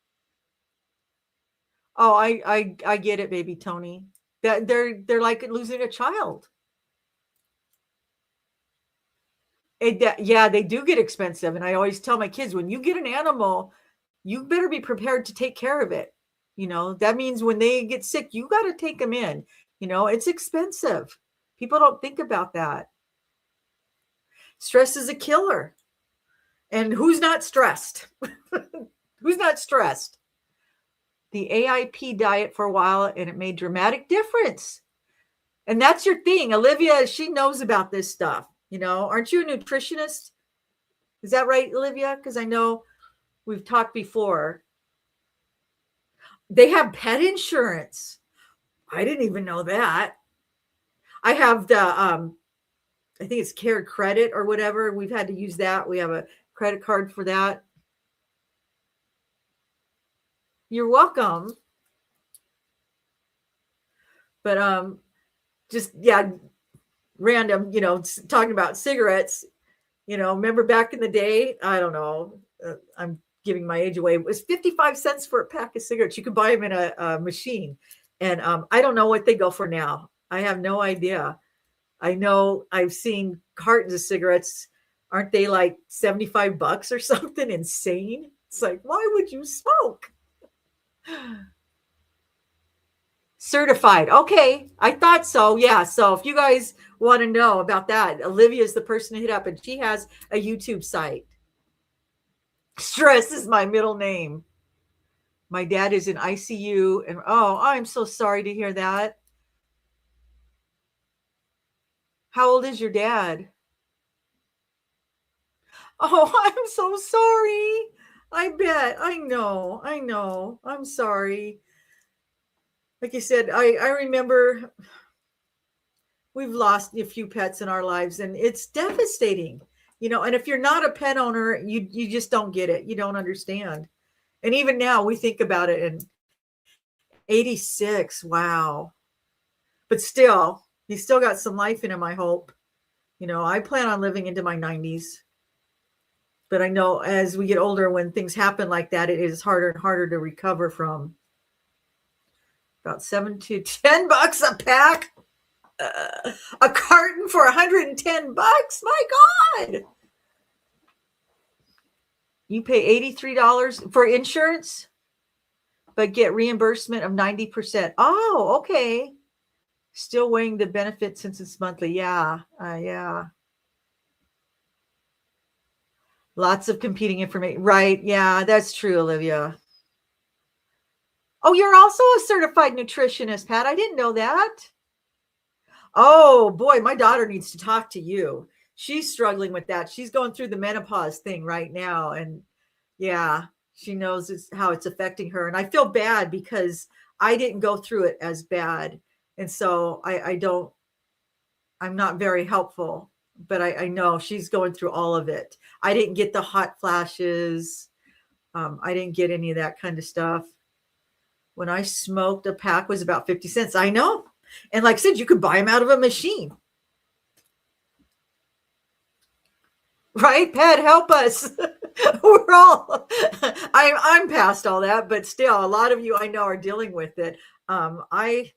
Oh, I get it, baby Tony. That they're like losing a child. They do get expensive. And I always tell my kids, when you get an animal, you better be prepared to take care of it. That means when they get sick, you got to take them in. It's expensive. People don't think about that. Stress is a killer. And who's not stressed? Who's not stressed? The AIP diet for a while, and it made dramatic difference. And that's your thing. Olivia, she knows about this stuff. Aren't you a nutritionist? Is that right, Olivia? Because I know we've talked before. They have pet insurance. I didn't even know that. I have the, I think it's Care Credit or whatever. We've had to use that. We have a credit card for that. You're welcome. But random, talking about cigarettes, remember back in the day, I don't know, I'm giving my age away. It was 55 cents for a pack of cigarettes. You could buy them in a machine. And I don't know what they go for now. I have no idea. I know I've seen cartons of cigarettes. Aren't they like $75 or something insane? It's like, why would you smoke? Certified. Okay. I thought so. Yeah. So if you guys want to know about that, Olivia is the person to hit up, and she has a YouTube site. Stress is my middle name. My dad is in ICU, and oh, I'm so sorry to hear that. How old is your dad? Oh, I'm so sorry. I bet. I know. I know. I'm sorry. Like I said, I remember we've lost a few pets in our lives, and it's devastating. And if you're not a pet owner, you just don't get it. You don't understand. And even now we think about it, and 86, wow. But still, he's still got some life in him, I hope. I plan on living into my 90s. But I know as we get older, when things happen like that, it is harder and harder to recover from. About $7 to $10 a pack. A carton for $110. My God. You pay $83 for insurance, but get reimbursement of 90%. Oh, okay. Still weighing the benefit since it's monthly. Yeah. Yeah. Lots of competing information. Right. Yeah, that's true, Olivia. Oh, you're also a certified nutritionist, Pat. I didn't know that. Oh, boy, my daughter needs to talk to you. She's struggling with that. She's going through the menopause thing right now. And yeah, she knows how it's affecting her. And I feel bad because I didn't go through it as bad. And so I'm not very helpful, but I know she's going through all of it. I didn't get the hot flashes. I didn't get any of that kind of stuff. When I smoked, a pack was about 50 cents. I know. And like I said, you could buy them out of a machine. Right, Pat, help us. We're all, I'm past all that, but still a lot of you I know are dealing with it. That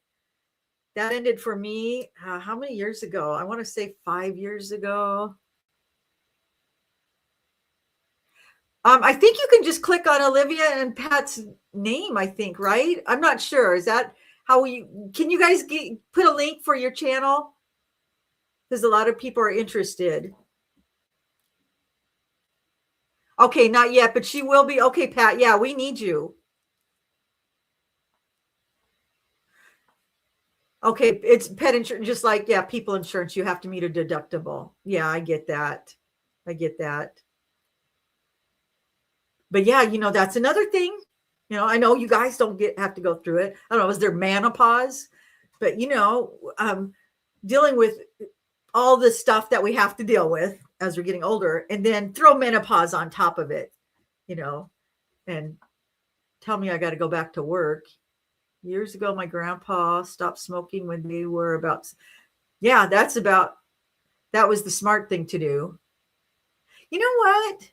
ended for me, how many years ago? I want to say 5 years ago. I think you can just click on Olivia and Pat's name, I think, right? I'm not sure. Is that how can you guys put a link for your channel? Because a lot of people are interested. Okay, not yet, but she will be. Okay, Pat, yeah, we need you. Okay, it's pet insurance, just like, yeah, people insurance, you have to meet a deductible. Yeah, I get that. I get that. But yeah, that's another thing. I know you guys don't have to go through it. I don't know, is there menopause? But dealing with all the stuff that we have to deal with as we're getting older, and then throw menopause on top of it, and tell me I got to go back to work. Years ago, my grandpa stopped smoking when they were about, yeah, that was the smart thing to do. You know what?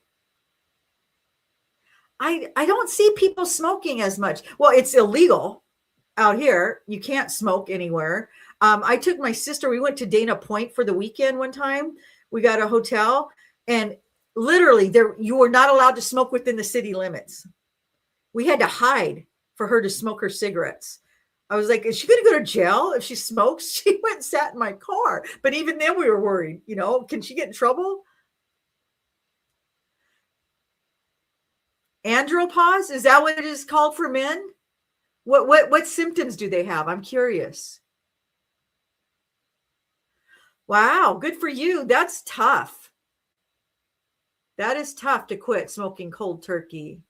I don't see people smoking as much. Well, it's illegal out here. You can't smoke anywhere. I took my sister, we went to Dana Point for the weekend one time. We got a hotel, and literally you were not allowed to smoke within the city limits. We had to hide for her to smoke her cigarettes. I was like, is she going to go to jail if she smokes? She went and sat in my car. But even then we were worried, can she get in trouble? Andropause, is that what it is called for men? What symptoms do they have? I'm curious. Wow, good for you. That's tough. That is tough to quit smoking cold turkey.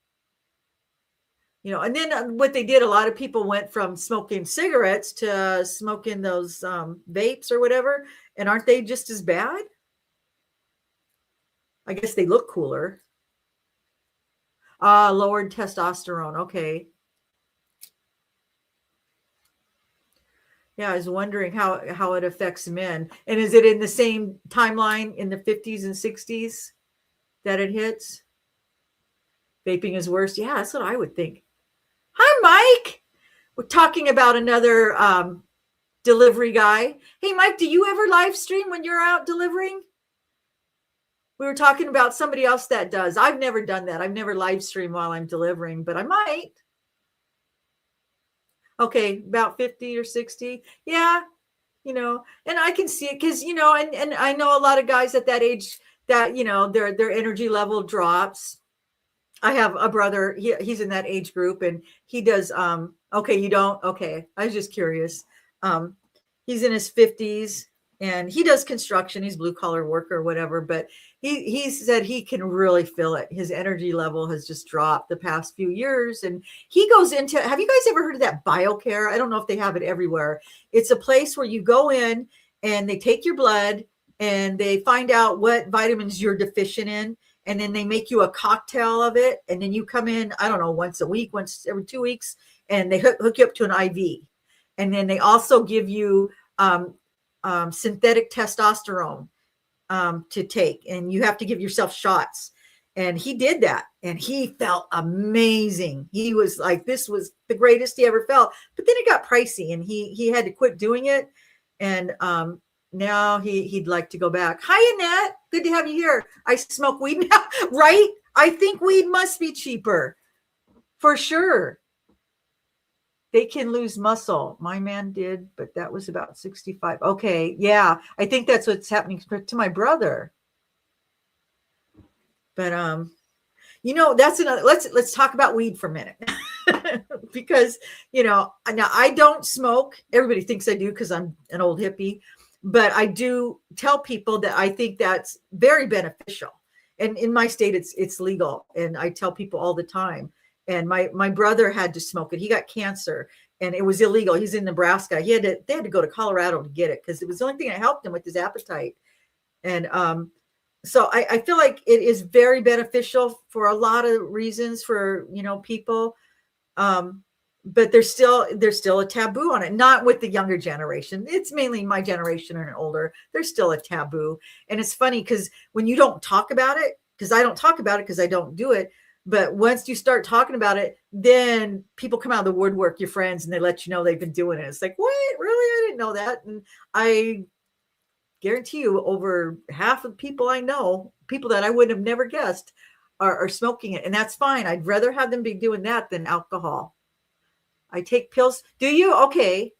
And then what they did, a lot of people went from smoking cigarettes to smoking those vapes or whatever. And aren't they just as bad? I guess they look cooler. Lowered testosterone. Okay. Yeah, I was wondering how it affects men. And is it in the same timeline in the 50s and 60s that it hits? Vaping is worse. Yeah, that's what I would think. Hi, Mike. We're talking about another delivery guy. Hey, Mike, do you ever live stream when you're out delivering? We were talking about somebody else that does. I've never done that. I've never live streamed while I'm delivering, but I might. Okay, about 50 or 60. Yeah, and I can see it because, and I know a lot of guys at that age that, their energy level drops. I have a brother, he's in that age group, and he does, okay, you don't? Okay, I was just curious. He's in his 50s, and he does construction. He's blue collar worker or whatever, but he said he can really feel it. His energy level has just dropped the past few years. And he goes into, have you guys ever heard of that BioCare? I don't know if they have it everywhere. It's a place where you go in and they take your blood and they find out what vitamins you're deficient in. And then they make you a cocktail of it. And then you come in, I don't know, once a week, once every 2 weeks, and they hook you up to an IV. And then they also give you synthetic testosterone to take, and you have to give yourself shots. And he did that, and he felt amazing. He was like, this was the greatest he ever felt. But then it got pricey, and he had to quit doing it. And now he'd like to go back. Hi, Annette. Good to have you here. I smoke weed now, right? I think weed must be cheaper, for sure. They can lose muscle. My man did, but that was about 65. Okay, yeah, I think that's what's happening to my brother. But that's another. Let's talk about weed for a minute, because now I don't smoke. Everybody thinks I do because I'm an old hippie, but I do tell people that I think that's very beneficial. And in my state, it's legal, and I tell people all the time. And my brother had to smoke it. He got cancer, and it was illegal. He's in Nebraska. They had to go to Colorado to get it because it was the only thing that helped him with his appetite. And so I feel like it is very beneficial for a lot of reasons for people. But there's still a taboo on it. Not with the younger generation. It's mainly my generation and older. There's still a taboo, and it's funny because when you don't talk about it, because I don't talk about it because I don't do it. But once you start talking about it, then people come out of the woodwork, your friends, and they let you know they've been doing it. It's like, what? Really? I didn't know that. And I guarantee you over half of people I know, people that I would have never guessed, are smoking it. And that's fine. I'd rather have them be doing that than alcohol. I take pills. Do you? Okay.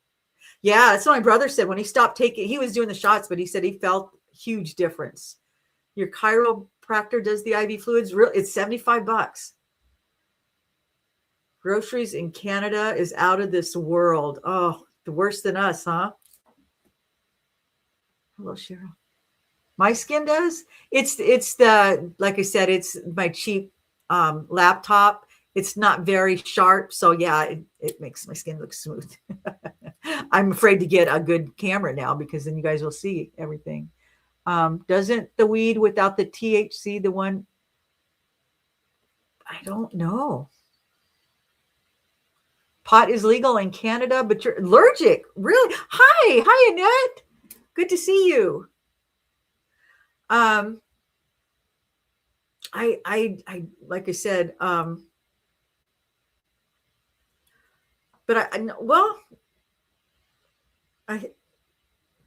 Yeah, that's what my brother said when he stopped taking. He was doing the shots, but he said he felt huge difference. Your chiropractor does the IV fluids. It's $75. Groceries in Canada is out of this world. Oh, the worse than us, huh? Hello, Cheryl. My skin does. It's the, like I said, it's my cheap laptop. It's not very sharp, so yeah, it makes my skin look smooth. I'm afraid to get a good camera now because then you guys will see everything. Doesn't the weed without the THC, the one? I don't know. Pot is legal in Canada, but you're allergic. Really? Hi, Annette. Good to see you. I like I said, but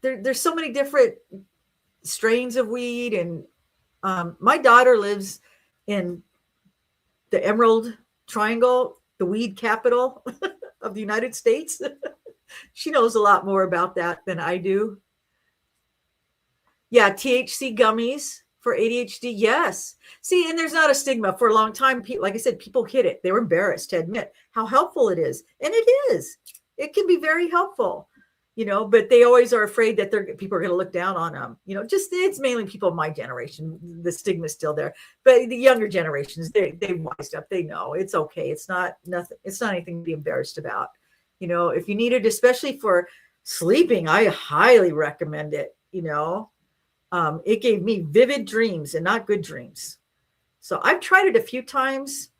there's so many different strains of weed, and my daughter lives in the Emerald Triangle, the weed capital of the United States. She knows a lot more about that than I do. Yeah, THC gummies for ADHD. Yes. See, and there's not a stigma. For a long time, like I said, people hid it. They were embarrassed to admit how helpful it is. And it is. It can be very helpful, but they always are afraid that people are going to look down on them. It's mainly people of my generation. The stigma is still there. But the younger generations, they've wised up. They know it's okay. It's not nothing. It's not anything to be embarrassed about. If you need it, especially for sleeping, I highly recommend it. It gave me vivid dreams and not good dreams. So I've tried it a few times.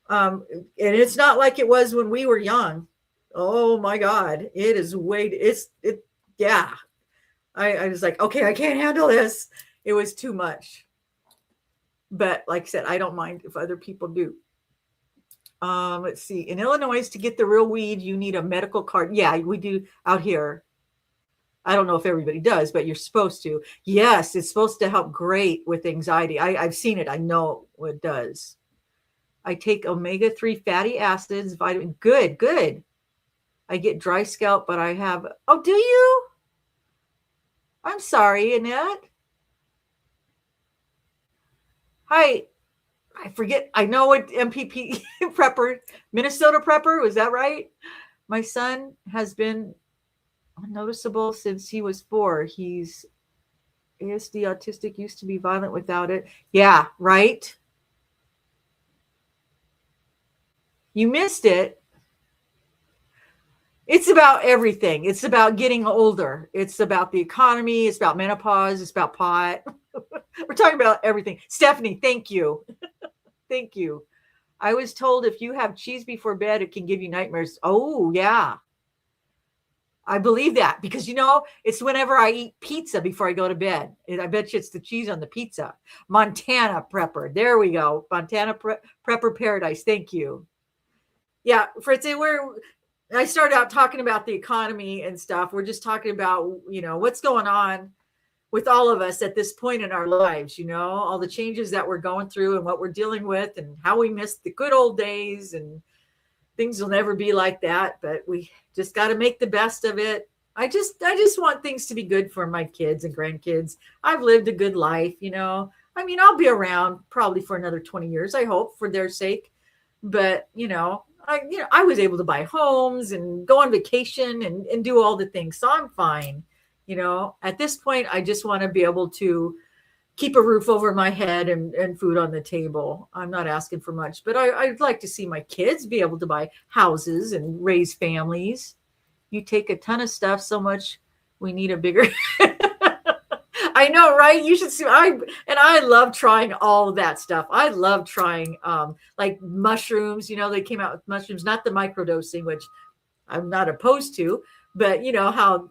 And it's not like it was when we were young. Oh my God. It is yeah. I was like, okay, I can't handle this. It was too much. But like I said, I don't mind if other people do. Let's see. In Illinois, to get the real weed, you need a medical card. Yeah, we do out here. I don't know if everybody does, but you're supposed to. Yes, it's supposed to help great with anxiety. I've seen it. I know it does. I take omega-3 fatty acids, vitamin. Good, good. I get dry scalp, but I have. Oh, do you? I'm sorry, Annette. Hi. I forget. I know what MPP prepper, Minnesota prepper. Was that right? My son has been unnoticeable since he was 4. He's ASD autistic, used to be violent without it. Yeah, right. You missed it. It's about everything. It's about getting older. It's about the economy. It's about menopause. It's about pot. We're talking about everything. Stephanie, thank you. Thank you. I was told if you have cheese before bed, it can give you nightmares. Oh, yeah. I believe that because, it's whenever I eat pizza before I go to bed. I bet you it's the cheese on the pizza. Montana prepper. There we go. Montana prepper paradise. Thank you. Yeah, Fritz, I started out talking about the economy and stuff. We're just talking about, what's going on with all of us at this point in our lives, all the changes that we're going through and what we're dealing with and how we miss the good old days, and things will never be like that, but we just got to make the best of it. I just want things to be good for my kids and grandkids. I've lived a good life, I'll be around probably for another 20 years, I hope, for their sake. But, I was able to buy homes and go on vacation and do all the things. So I'm fine. At this point, I just want to be able to keep a roof over my head and food on the table. I'm not asking for much, but I'd like to see my kids be able to buy houses and raise families. You take a ton of stuff so much. We need a bigger. I know, right? You should see. I love trying all of that stuff. I love trying like mushrooms. They came out with mushrooms, not the microdosing, which I'm not opposed to, but how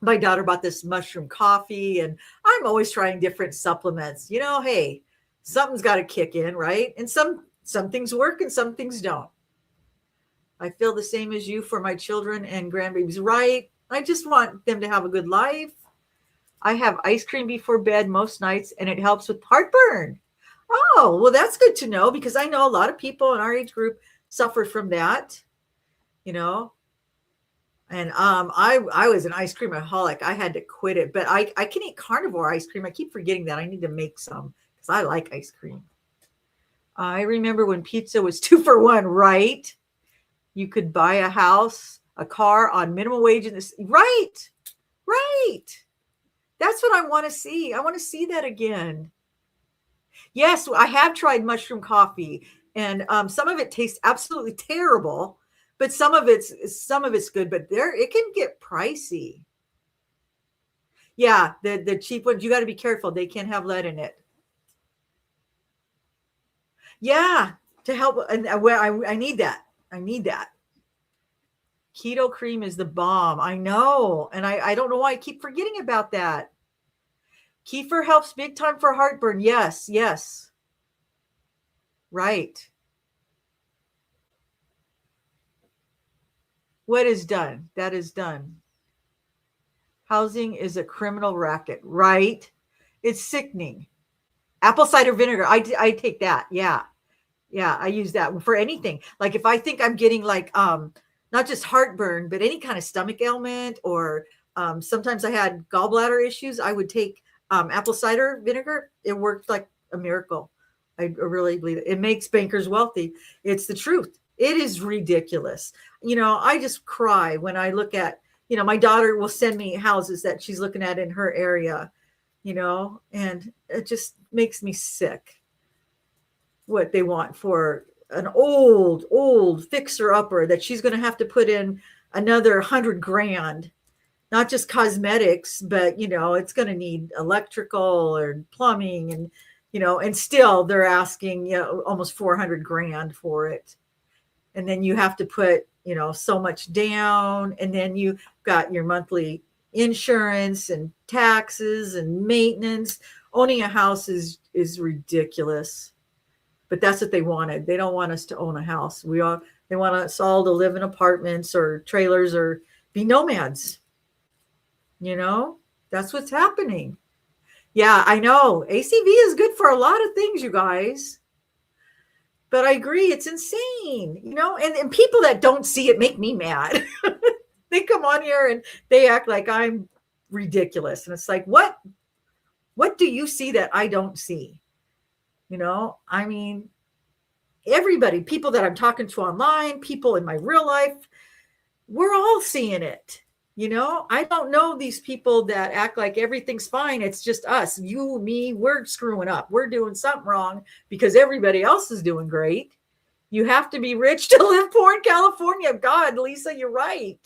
my daughter bought this mushroom coffee, and I'm always trying different supplements. Hey, something's got to kick in, right? And some things work and some things don't. I feel the same as you for my children and grandbabies, right? I just want them to have a good life. I have ice cream before bed most nights, and it helps with heartburn. Oh, well, that's good to know because I know a lot of people in our age group suffer from that, And I was an ice creamaholic. I had to quit it, but I can eat carnivore ice cream. I keep forgetting that. I need to make some because I like ice cream. I remember when pizza was 2 for 1, right? You could buy a house, a car on minimum wage in this. Right. That's what I want to see. I want to see that again. Yes, I have tried mushroom coffee, and some of it tastes absolutely terrible. But some of it's good, but it can get pricey. Yeah, the cheap ones, you got to be careful. They can have lead in it. Yeah, to help. And I need that. I need that. Keto cream is the bomb. I know. And I don't know why I keep forgetting about that. Kefir helps big time for heartburn. Yes. Right. What is done? That is done. Housing is a criminal racket, right? It's sickening. Apple cider vinegar. I take that. Yeah. I use that for anything. Like if I think I'm getting like not just heartburn, but any kind of stomach ailment, or sometimes I had gallbladder issues, I would take apple cider vinegar. It worked like a miracle. I really believe it. It makes bankers wealthy. It's the truth. It is ridiculous. I just cry when I look at, my daughter will send me houses that she's looking at in her area, and it just makes me sick what they want for an old fixer upper that she's going to have to put in another $100,000, not just cosmetics, but, it's going to need electrical or plumbing and, and still they're asking, almost $400,000 for it. And then you have to put, so much down, and then you got your monthly insurance and taxes and maintenance. Owning a house is ridiculous. but that's what they wanted. They don't want us to own a house. They want us all to live in apartments or trailers or be nomads. You know, that's what's happening. Yeah, I know. ACV is good for a lot of things, you guys. But I agree, it's insane, you know, and people that don't see it make me mad. They come on here and they act like I'm ridiculous. And it's like, what do you see that I don't see? You know, I mean, everybody, people that I'm talking to online, people in my real life, we're all seeing it. You know, I don't know these people that act like everything's fine. It's just us, you, me, we're screwing up. We're doing something wrong because everybody else is doing great. You have to be rich to live poor in California. God, Lisa, you're right.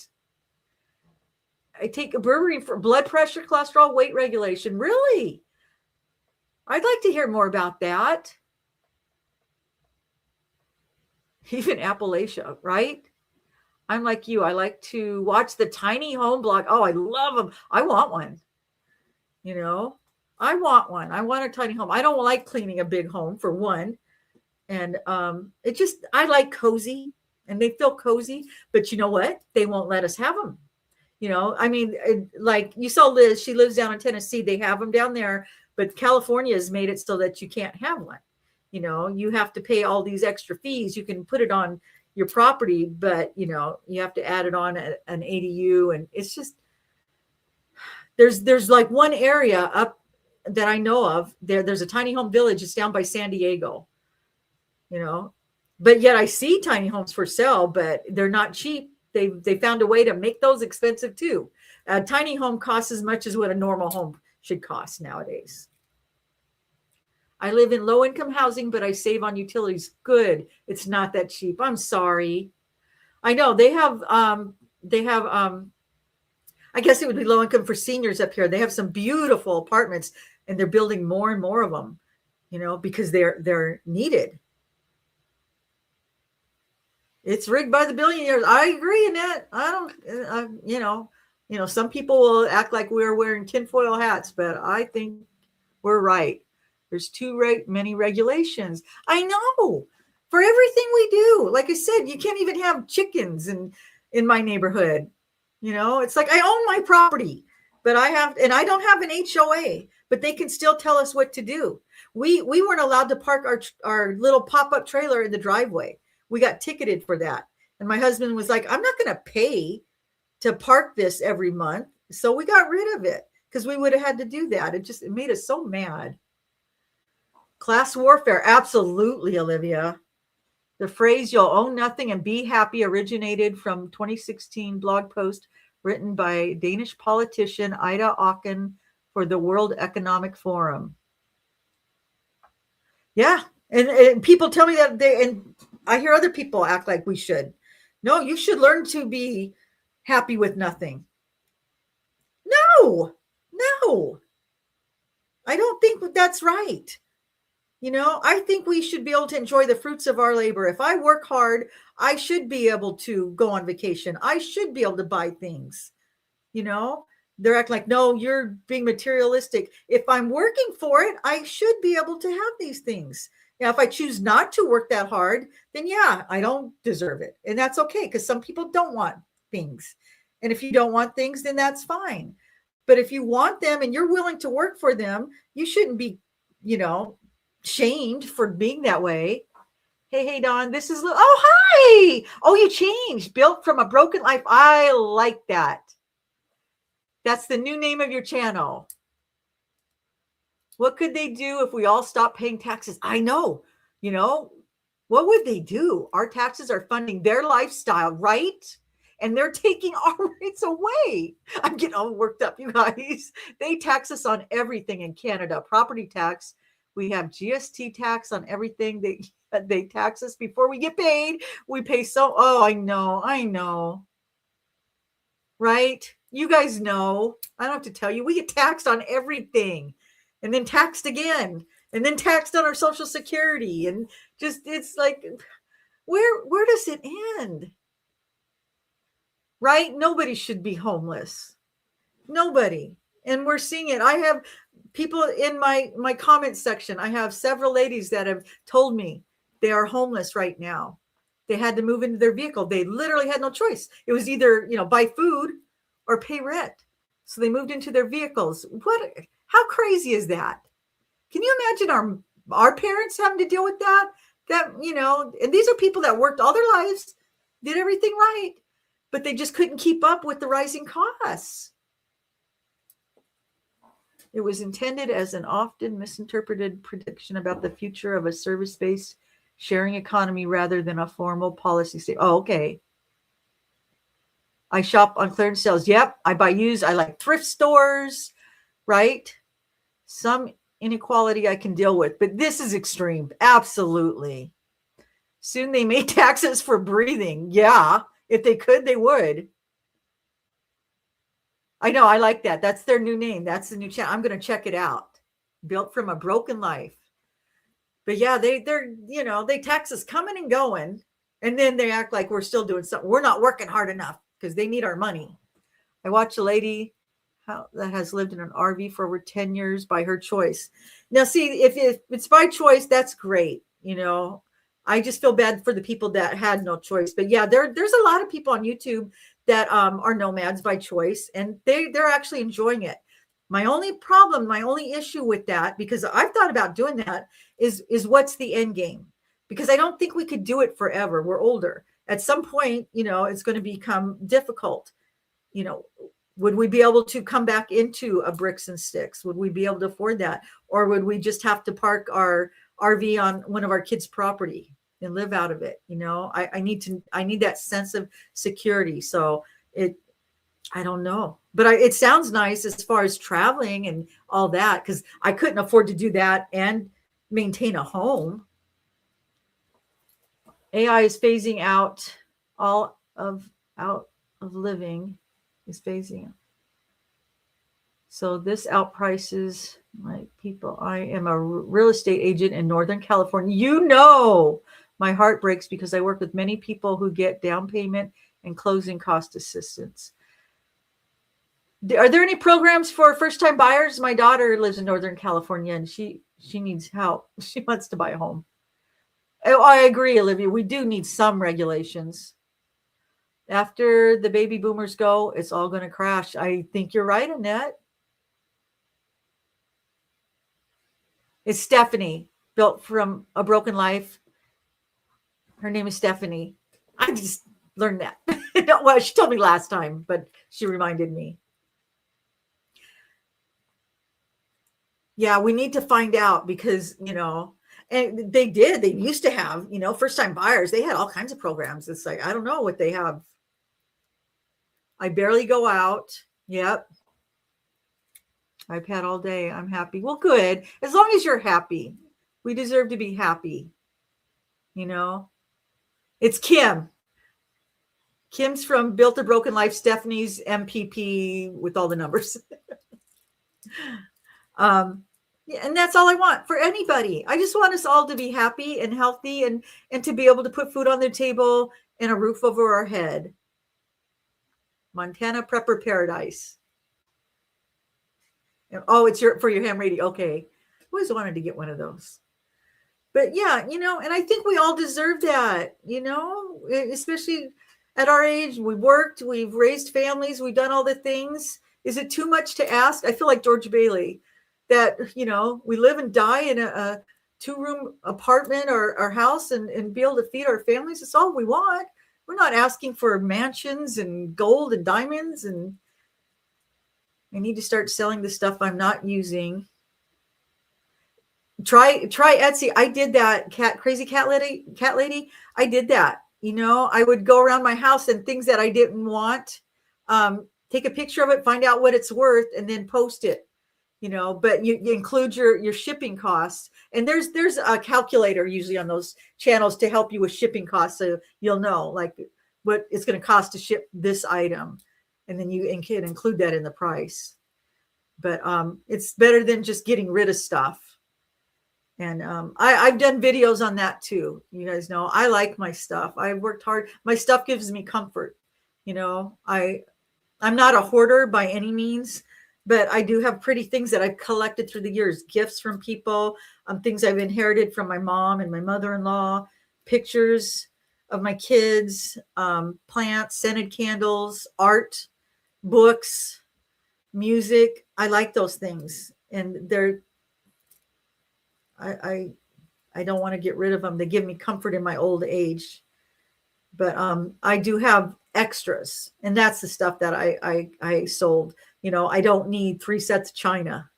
I take a berberine for blood pressure, cholesterol, weight regulation. Really? I'd like to hear more about that. Even Appalachia, right? I'm like you. I like to watch the tiny home blog. Oh, I love them. I want one. You know, I want one. I want a tiny home. I don't like cleaning a big home, for one. And it just, I like cozy, and they feel cozy. But you know what? They won't let us have them. You know, I mean, like you saw Liz, she lives down in Tennessee. They have them down there, but California has made it so that you can't have one. You know, you have to pay all these extra fees. You can put it on your property, but you know, you have to add it on an ADU. And it's just, there's like one area up that I know of there's a tiny home village. It's down by San Diego, you know, but yet I see tiny homes for sale, but they're not cheap. They found a way to make those expensive too. A tiny home costs as much as what a normal home should cost nowadays. I live in low income housing, but I save on utilities. Good. It's not that cheap. I'm sorry. I know they have I guess it would be low income for seniors up here. They have some beautiful apartments, and they're building more and more of them, you know, because they're needed. It's rigged by the billionaires. I agree in that. You know, some people will act like we're wearing tinfoil hats, but I think we're right. There's too many regulations. I know, for everything we do. Like I said, you can't even have chickens in my neighborhood. You know, it's like I own my property, but and I don't have an HOA, but they can still tell us what to do. We weren't allowed to park our little pop-up trailer in the driveway. We got ticketed for that. And my husband was like, I'm not going to pay to park this every month. So we got rid of it because we would have had to do that. It made us so mad. Class warfare. Absolutely, Olivia. The phrase "you'll own nothing and be happy" originated from 2016 blog post written by Danish politician Ida Auken for the World Economic Forum. Yeah. And people tell me that and I hear other people act like we should. No, you should learn to be happy with nothing. No. I don't think that's right. You know, I think we should be able to enjoy the fruits of our labor. If I work hard, I should be able to go on vacation. I should be able to buy things. You know, they're acting like, no, you're being materialistic. If I'm working for it, I should be able to have these things. Now, if I choose not to work that hard, then yeah, I don't deserve it. And that's okay, because some people don't want things. And if you don't want things, then that's fine. But if you want them and you're willing to work for them, you shouldn't be, you know, shamed for being that way. Hey, Don, this is, oh, hi. Oh, you changed. Built from a broken life. I like that. That's the new name of your channel. What could they do if we all stop paying taxes? I know, you know, what would they do? Our taxes are funding their lifestyle, right? And they're taking our rights away. I'm getting all worked up, you guys. They tax us on everything in Canada. Property tax. We have GST tax on everything. They tax us before we get paid. We pay oh, I know. Right? You guys know. I don't have to tell you. We get taxed on everything, and then taxed again, and then taxed on our Social Security. And just, it's like, where does it end? Right? Nobody should be homeless. Nobody. And we're seeing it. I have people in my comment section. I have several ladies that have told me, They are homeless right now. They had to move into their vehicle. They literally had no choice. It was either, buy food or pay rent. So they moved into their vehicles. How crazy is that? Can you imagine our parents having to deal with that? And these are people that worked all their lives, did everything right, but they just couldn't keep up with the rising costs. It was intended as an often misinterpreted prediction about the future of a service-based sharing economy rather than a formal policy statement. Oh, okay. I shop on clearance sales. Yep. I buy used. I like thrift stores, right? Some inequality I can deal with, but this is extreme. Absolutely. Soon they made taxes for breathing. Yeah. If they could, they would. I know. I like that. That's their new name. That's the new channel. I'm going to check it out. Built from a broken life. But yeah, they're they tax us coming and going, and then they act like we're still doing something. We're not working hard enough because they need our money. I watched a lady that has lived in an RV for over 10 years by her choice. Now, see, if it's by choice, that's great. I just feel bad for the people that had no choice. But yeah, there's a lot of people on YouTube that are nomads by choice, and they're actually enjoying it. My only issue with that, because I've thought about doing that, is what's the end game? Because I don't think we could do it forever. We're older. At some point, it's going to become difficult. Would we be able to come back into a bricks and sticks? Would we be able to afford that? Or would we just have to park our RV on one of our kids' property and live out of it? I need that sense of security. So I don't know, but it sounds nice as far as traveling and all that, because I couldn't afford to do that and maintain a home. AI is phasing out of living is phasing out. So this outprices my people. I am a real estate agent in Northern California. My heart breaks because I work with many people who get down payment and closing cost assistance. Are there any programs for first-time buyers? My daughter lives in Northern California, and she needs help. She wants to buy a home. Oh, I agree, Olivia. We do need some regulations. After the baby boomers go, it's all going to crash. I think you're right, Annette. It's Stephanie, built from a broken life. Her name is Stephanie. I just learned that. Well, she told me last time, but she reminded me. Yeah, we need to find out because, and they used to have, first-time buyers. They had all kinds of programs. It's like, I don't know what they have. I barely go out. Yep. iPad all day. I'm happy. Well, good. As long as you're happy. We deserve to be happy. It's Kim. Kim's from Built a Broken Life. Stephanie's MPP with all the numbers. And that's all I want for anybody. I just want us all to be happy and healthy and to be able to put food on the table and a roof over our head. Montana Prepper Paradise. Oh, it's for your ham radio. Okay. I always wanted to get one of those. But yeah, and I think we all deserve that, especially at our age. We worked, we've raised families, we've done all the things. Is it too much to ask? I feel like George Bailey, that, we live and die in a 2-room apartment or house and be able to feed our families. It's all we want. We're not asking for mansions and gold and diamonds, and I need to start selling the stuff I'm not using. Try Etsy. I did that. Crazy cat lady. I did that. I would go around my house and things that I didn't want, take a picture of it, find out what it's worth, and then post it. But you include your shipping costs. And there's a calculator usually on those channels to help you with shipping costs. So you'll know like what it's going to cost to ship this item. And then you can include that in the price. But it's better than just getting rid of stuff. And I've done videos on that too. You guys know, I like my stuff. I worked hard. My stuff gives me comfort. I'm not a hoarder by any means. But I do have pretty things that I've collected through the years, gifts from people, things I've inherited from my mom and my mother-in-law. pictures of my kids, plants, scented candles, art, books, music. I like those things, and I don't want to get rid of them. They give me comfort in my old age. But I do have extras, and that's the stuff that I sold. I don't need 3 sets of china,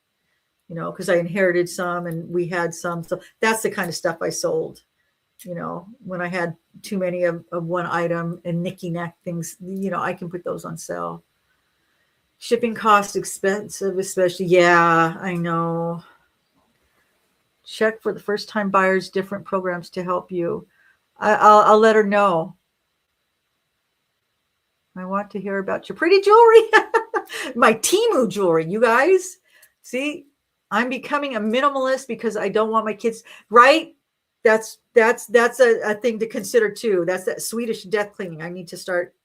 because I inherited some and we had some. So that's the kind of stuff I sold. When I had too many of one item and knicky-knack things, I can put those on sale. Shipping costs expensive, especially. Yeah, I know. Check for the first time buyers, different programs to help you. I'll let her know. I want to hear about your pretty jewelry. My Temu jewelry, you guys. See, I'm becoming a minimalist because I don't want my kids, right? That's a thing to consider too. That's that Swedish death cleaning. I need to start,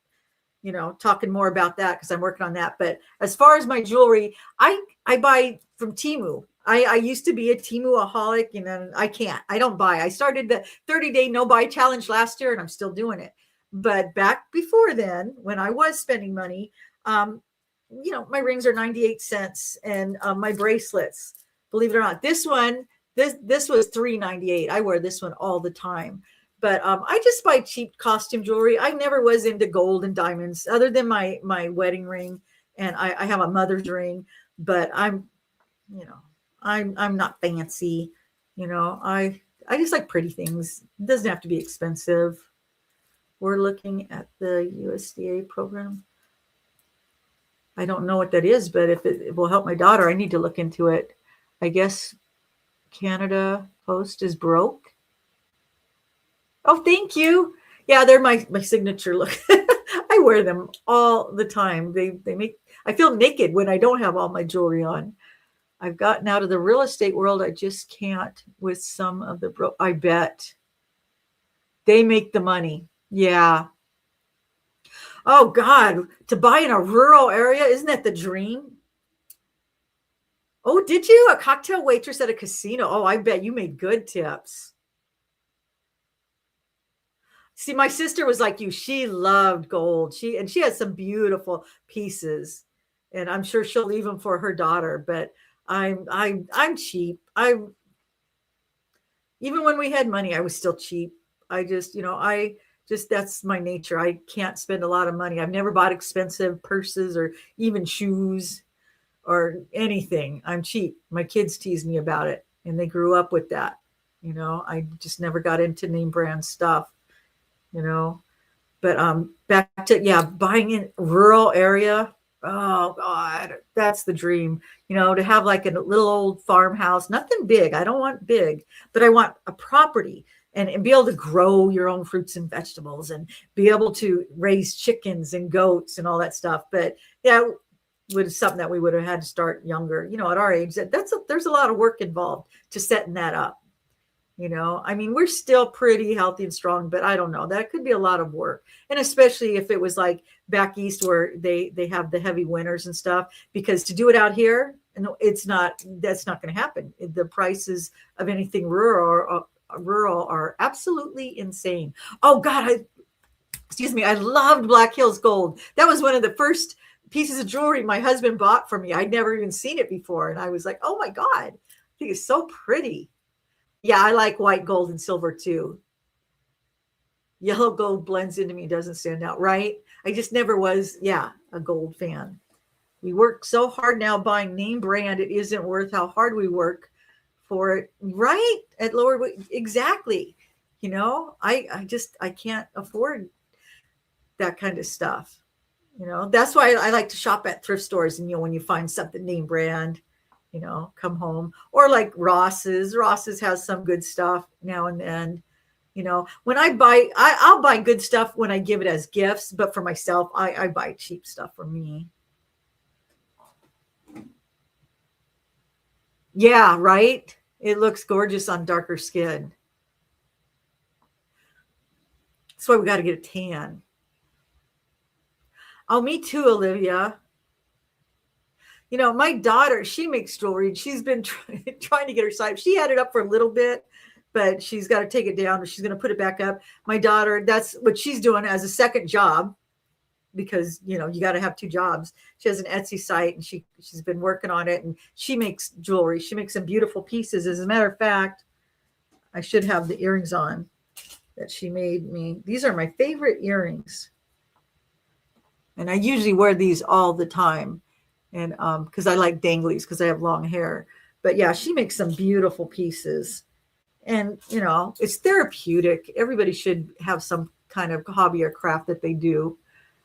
talking more about that because I'm working on that. But as far as my jewelry, I buy from Temu. I used to be a Temu-aholic, and I don't buy. I started the 30-day no buy challenge last year, and I'm still doing it. But back before then, when I was spending money, my rings are 98 cents, and my bracelets, believe it or not, this one, this was $3.98. I wear this one all the time. But I just buy cheap costume jewelry. I never was into gold and diamonds, other than my wedding ring, and I have a mother's ring. But I'm not fancy. I just like pretty things. It doesn't have to be expensive. We're looking at the USDA program. I don't know what that is, but if it will help my daughter, I need to look into it. I guess Canada Post is broke. Oh, thank you. Yeah, they're my signature look. I wear them all the time. They make, I feel naked when I don't have all my jewelry on. I've gotten out of the real estate world. I just can't with some of the I bet. They make the money. Yeah. Oh God, to buy in a rural area, isn't that the dream? Oh, did you? A cocktail waitress at a casino. Oh, I bet you made good tips. See, my sister was like you. She loved gold. She has some beautiful pieces, and I'm sure she'll leave them for her daughter. But I'm cheap. Even when we had money, I was still cheap. I just that's my nature. I can't spend a lot of money. I've never bought expensive purses or even shoes or anything. I'm cheap. My kids tease me about it, and they grew up with that. I just never got into name brand stuff. But back to buying in rural area. Oh God, that's the dream. To have like a little old farmhouse, nothing big. I don't want big, but I want a property and be able to grow your own fruits and vegetables and be able to raise chickens and goats and all that stuff. But yeah, was something that we would have had to start younger, at our age. There's a lot of work involved to setting that up. I mean, we're still pretty healthy and strong, but I don't know, that could be a lot of work. And especially if it was like back east where they have the heavy winters and stuff, because to do it out here, that's not going to happen. The prices of anything rural are absolutely insane. Oh God, excuse me. I loved Black Hills Gold. That was one of the first pieces of jewelry my husband bought for me. I'd never even seen it before. And I was like, oh my God, I think it's so pretty. Yeah, I like white gold and silver too. Yellow gold blends into me, doesn't stand out, right? I just never was, a gold fan. We work so hard now buying name brand. It isn't worth how hard we work for it, right? At lower, exactly. I can't afford that kind of stuff. That's why I like to shop at thrift stores. And, when you find something name brand, come home, or like Ross's has some good stuff now and then. When I buy, I'll buy good stuff when I give it as gifts, but for myself, I buy cheap stuff for me. Yeah, right. It looks gorgeous on darker skin. That's why we got to get a tan. Oh, me too, Olivia. My daughter, she makes jewelry. She's been trying to get her side. She had it up for a little bit, but she's got to take it down, or she's going to put it back up. My daughter, that's what she's doing as a second job, because you got to have two jobs. She has an Etsy site, and she's been working on it, and she makes jewelry. She makes some beautiful pieces. As a matter of fact, I should have the earrings on that she made me. These are my favorite earrings, and I usually wear these all the time, and because I like danglies because I have long hair. But yeah, she makes some beautiful pieces, and it's therapeutic. Everybody should have some kind of hobby or craft that they do.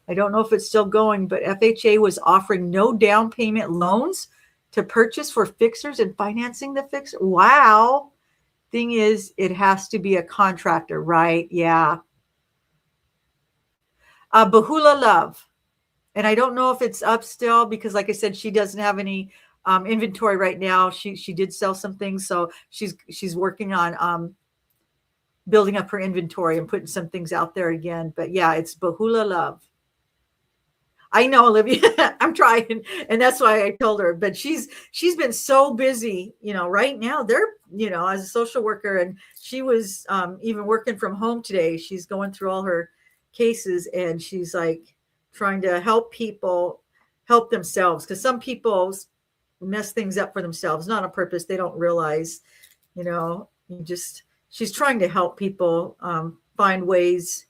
I don't know if it's still going, but FHA was offering no down payment loans to purchase for fixers and financing the fixer. Wow. Thing is, it has to be a contractor, right? Yeah. Bahula Love. And I don't know if it's up still, because like I said, she doesn't have any inventory right now. She did sell some things, so she's working on building up her inventory and putting some things out there again. But yeah, it's Bahula Love. I know, Olivia. I'm trying, and that's why I told her. But she's been so busy, right now. They're, as a social worker, and she was even working from home today. She's going through all her cases, and she's like trying to help people help themselves, because some people mess things up for themselves, not on purpose. They don't realize, she's trying to help people find ways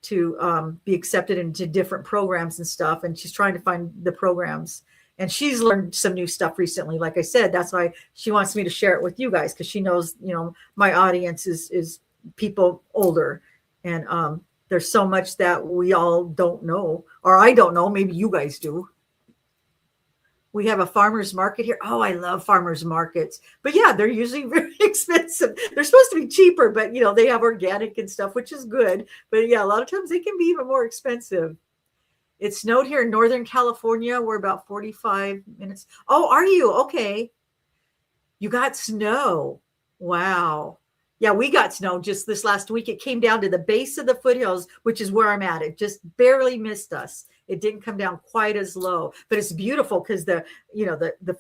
to be accepted into different programs and stuff. And she's trying to find the programs, and she's learned some new stuff recently. Like I said, that's why she wants me to share it with you guys, because she knows, my audience is people older, and there's so much that we all don't know, or I don't know. Maybe you guys do. We have a farmer's market here. Oh, I love farmer's markets. But yeah, they're usually very expensive. They're supposed to be cheaper, but they have organic and stuff, which is good. But yeah, a lot of times they can be even more expensive. It snowed here in Northern California. We're about 45 minutes. Oh, are you? Okay. You got snow. Wow. Yeah, we got snow just this last week. It came down to the base of the foothills, which is where I'm at. It just barely missed us. It didn't come down quite as low, but it's beautiful because the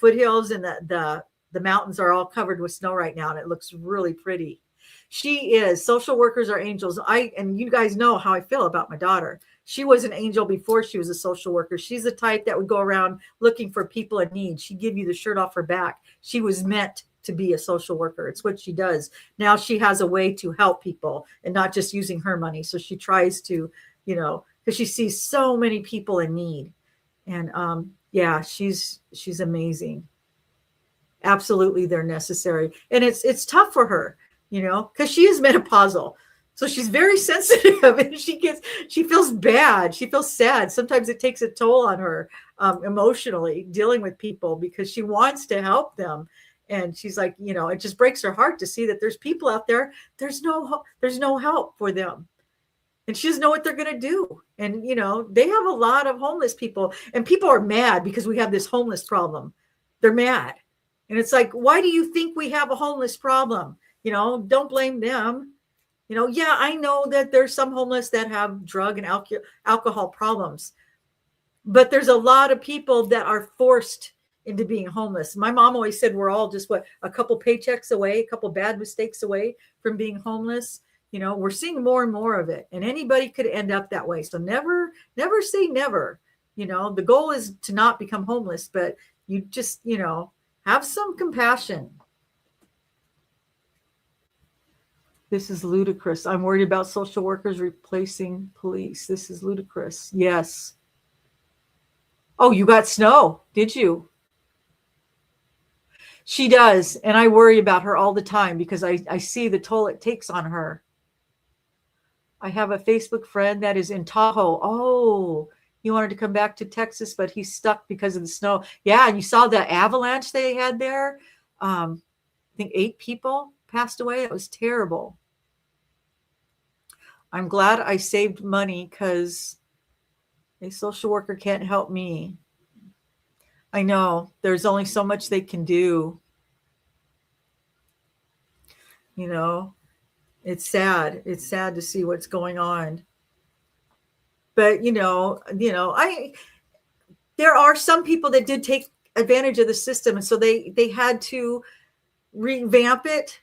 foothills and the mountains are all covered with snow right now, and it looks really pretty. She is. Social workers are angels. And you guys know how I feel about my daughter. She was an angel before she was a social worker. She's the type that would go around looking for people in need. She'd give you the shirt off her back. She was meant to be a social worker. It's what she does. Now she has a way to help people and not just using her money. So she tries to, because she sees so many people in need. And yeah, she's amazing. Absolutely, they're necessary. And it's tough for her, because she is menopausal. So she's very sensitive, and she feels bad. She feels sad. Sometimes it takes a toll on her emotionally, dealing with people, because she wants to help them. And she's like, it just breaks her heart to see that there's people out there. There's no help for them. And she doesn't know what they're going to do. And, they have a lot of homeless people, and people are mad because we have this homeless problem. They're mad. And it's like, why do you think we have a homeless problem? Don't blame them. Yeah, I know that there's some homeless that have drug and alcohol problems, but there's a lot of people that are forced into being homeless. My mom always said we're all just a couple paychecks away, a couple bad mistakes away from being homeless. We're seeing more and more of it, and anybody could end up that way. So never say never. The goal is to not become homeless, but you just, have some compassion. This is ludicrous. I'm worried about social workers replacing police. This is ludicrous. Yes. Oh, you got snow, did you? She does. And I worry about her all the time because I see the toll it takes on her. I have a Facebook friend that is in Tahoe. Oh, he wanted to come back to Texas, but he's stuck because of the snow. Yeah, and you saw the avalanche they had there. I think 8 people passed away. It was terrible. I'm glad I saved money because a social worker can't help me. I know there's only so much they can do. It's sad. It's sad to see what's going on. But, there are some people that did take advantage of the system. And so they had to revamp it.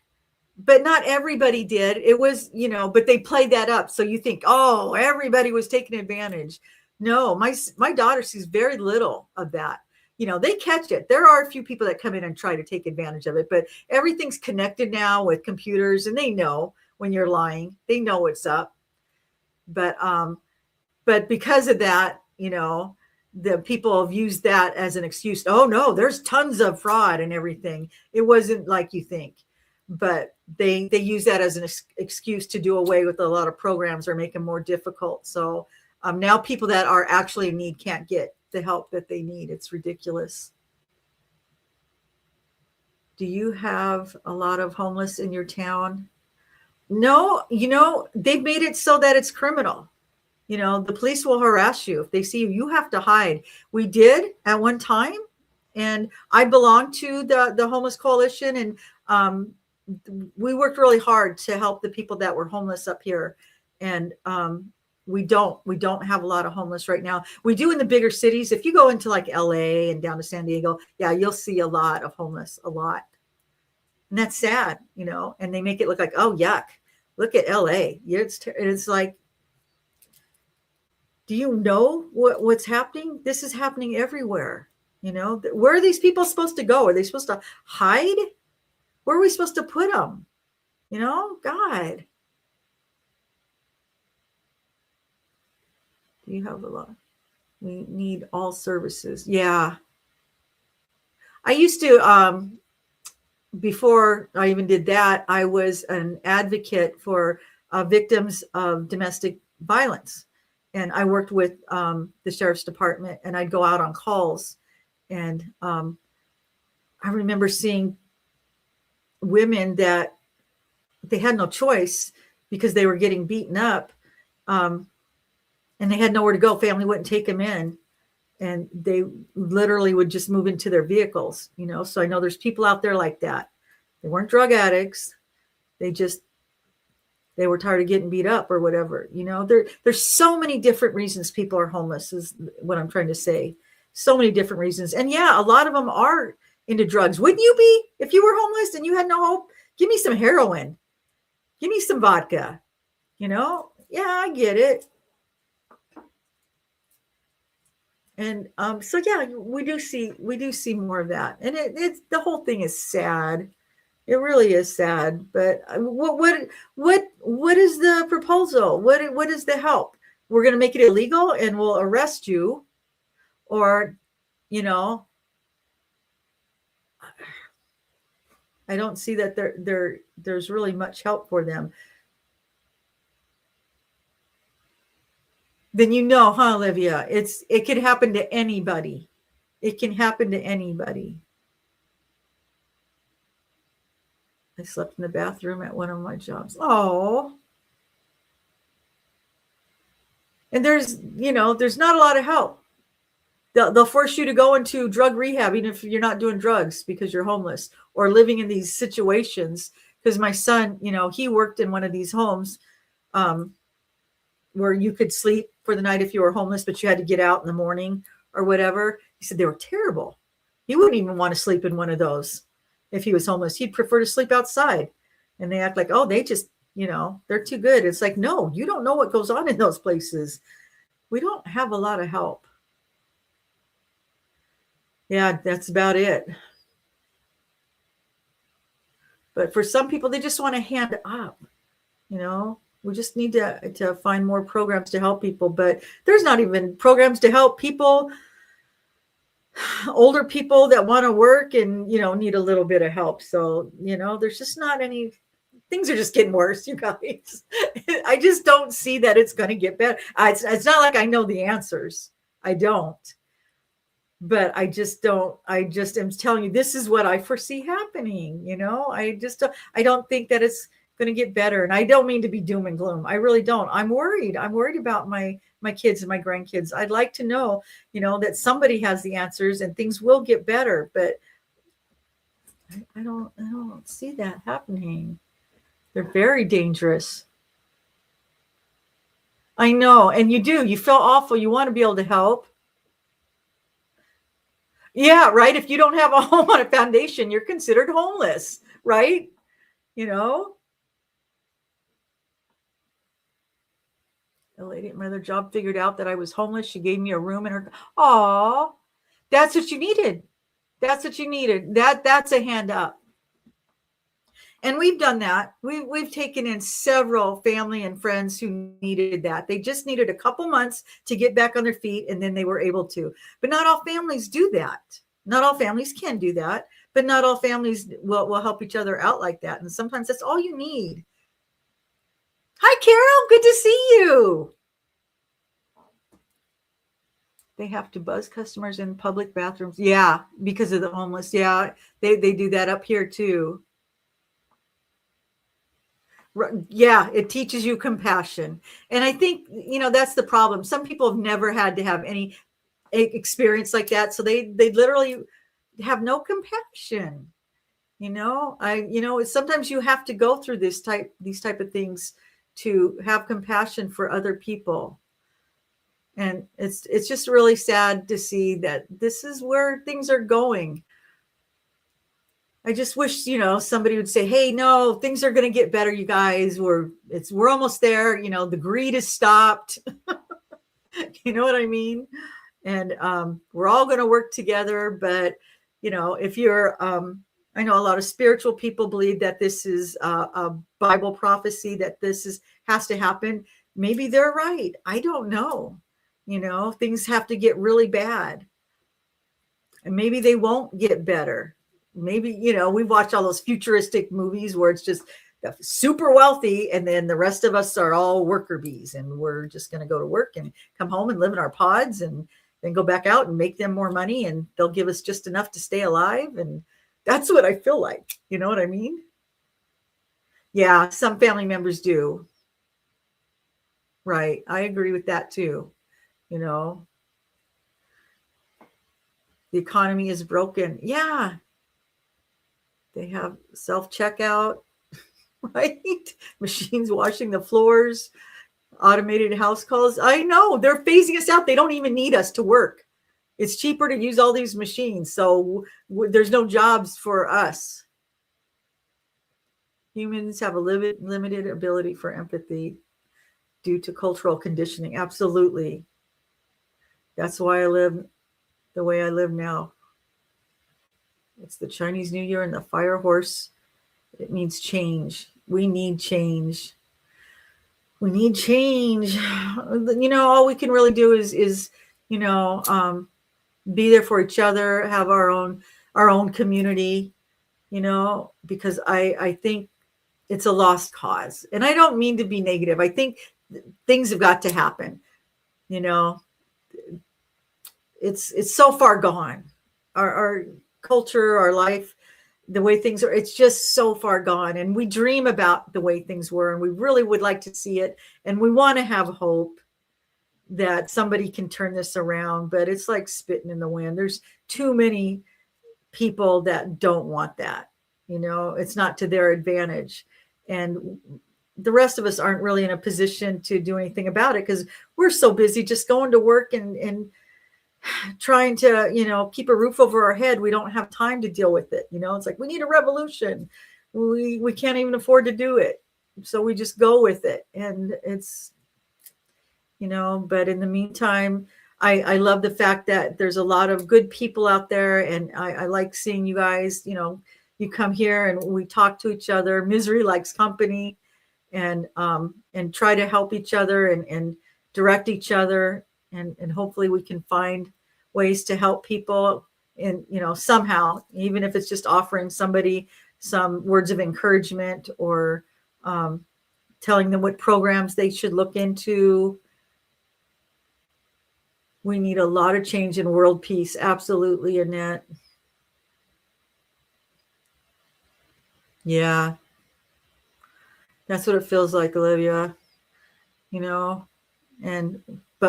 but not everybody did. It was, but they played that up. So you think, oh, everybody was taking advantage. No, my daughter sees very little of that. They catch it. There are a few people that come in and try to take advantage of it, but everything's connected now with computers, and they know when you're lying. They know what's up. But because of that, the people have used that as an excuse. Oh no, there's tons of fraud and everything. It wasn't like you think, but they use that as an excuse to do away with a lot of programs or make them more difficult. So now people that are actually in need can't get the help that they need. It's ridiculous. Do you have a lot of homeless in your town? No, they've made it so that it's criminal. The police will harass you. If they see you, you have to hide. We did at one time, and I belong to the Homeless Coalition, and we worked really hard to help the people that were homeless up here. And we don't have a lot of homeless right now. We do in the bigger cities. If you go into like LA and down to San Diego, yeah, you'll see a lot of homeless, a lot. And that's sad, and they make it look like, oh, yuck, look at LA. It's like, do you know what's happening? This is happening everywhere. Where are these people supposed to go? Are they supposed to hide? Where are we supposed to put them? God. Do you have a lot? We need all services. Yeah. I used to, before I even did that, I was an advocate for victims of domestic violence. And I worked with the sheriff's department, and I'd go out on calls. And I remember seeing women that they had no choice because they were getting beaten up, and they had nowhere to go. Family wouldn't take them in, and they literally would just move into their vehicles. So I know there's people out there like that. They weren't drug addicts. They were tired of getting beat up or whatever. There's so many different reasons people are homeless is what I'm trying to say. So many different reasons. And yeah, a lot of them are into drugs. Wouldn't you be if you were homeless and you had no hope? Give me some heroin. Give me some vodka. Yeah, I get it. And so yeah, we do see more of that. And it's the whole thing is sad. It really is sad, but what is the proposal? What is the help? We're going to make it illegal and we'll arrest you, or, I don't see that there's really much help for them. Then huh, Olivia? It could happen to anybody. It can happen to anybody. I slept in the bathroom at one of my jobs. Oh. And there's not a lot of help. They'll force you to go into drug rehab, even if you're not doing drugs because you're homeless or living in these situations. Because my son, he worked in one of these homes where you could sleep for the night if you were homeless, but you had to get out in the morning or whatever. He said they were terrible. He wouldn't even want to sleep in one of those. If he was homeless, he'd prefer to sleep outside. And they act like, oh, they just, they're too good. It's like, no, you don't know what goes on in those places. We don't have a lot of help. Yeah, that's about it. But for some people, they just want to hand up. We just need to find more programs to help people. But there's not even programs to help people, older people that want to work and need a little bit of help. So there's just not any. Things are just getting worse, you guys. I just don't see that it's going to get better. It's not like I know the answers. I don't, but I just am telling you, this is what I foresee happening. I don't think that it's going to get better. And I don't mean to be doom and gloom. I really don't. I'm worried about my kids and my grandkids. I'd like to know, that somebody has the answers and things will get better, but I don't see that happening. They're very dangerous. I know. And you feel awful. You want to be able to help. Yeah, right. If you don't have a home on a foundation, you're considered homeless, right? you know. A lady at my other job figured out that I was homeless. She gave me a room in her. Oh, that's what you needed. That's what you needed. That's a hand up. And we've done that. We've taken in several family and friends who needed that. They just needed a couple months to get back on their feet, and then they were able to. But not all families do that. Not all families can do that, but not all families will help each other out like that. And sometimes that's all you need. Hi, Carol. Good to see you. They have to buzz customers in public bathrooms. Yeah, because of the homeless. Yeah, they do that up here too. Yeah, it teaches you compassion. And I think, that's the problem. Some people have never had to have any experience like that. So they literally have no compassion. Sometimes you have to go through these type of things to have compassion for other people. And it's just really sad to see that this is where things are going. I just wish, somebody would say, hey, no, things are going to get better, you guys. We're almost there. The greed is stopped. You know what I mean? And we're all going to work together. But, if you're, I know a lot of spiritual people believe that this is a Bible prophecy, that has to happen. Maybe they're right. I don't know. Things have to get really bad. And maybe they won't get better. Maybe, we watch all those futuristic movies where it's just super wealthy, and then the rest of us are all worker bees, and we're just going to go to work and come home and live in our pods and then go back out and make them more money, and they'll give us just enough to stay alive. And that's what I feel like. You know what I mean? Yeah, some family members do. Right. I agree with that too. The economy is broken. Yeah. They have self-checkout, right? Machines washing the floors, automated house calls. I know they're phasing us out. They don't even need us to work. It's cheaper to use all these machines. So there's no jobs for us. Humans have a limited ability for empathy due to cultural conditioning. Absolutely. That's why I live the way I live now. It's the Chinese New Year and the fire horse. It means change. We need change. We need change. All we can really do is be there for each other, have our own community, because I think it's a lost cause. And I don't mean to be negative. I think things have got to happen. It's so far gone. Our culture, our life, the way things are, it's just so far gone. And we dream about the way things were, and we really would like to see it. And we want to have hope that somebody can turn this around, but it's like spitting in the wind. There's too many people that don't want that. It's not to their advantage. And the rest of us aren't really in a position to do anything about it because we're so busy just going to work and trying to, keep a roof over our head. We don't have time to deal with it. It's like, we need a revolution. We can't even afford to do it. So we just go with it. And it's, but in the meantime, I love the fact that there's a lot of good people out there. And I like seeing you guys, you come here and we talk to each other. Misery likes company, and try to help each other and direct each other. And hopefully we can find ways to help people in, somehow, even if it's just offering somebody some words of encouragement or telling them what programs they should look into. We need a lot of change in world peace. Absolutely, Annette. Yeah. That's what it feels like, Olivia. But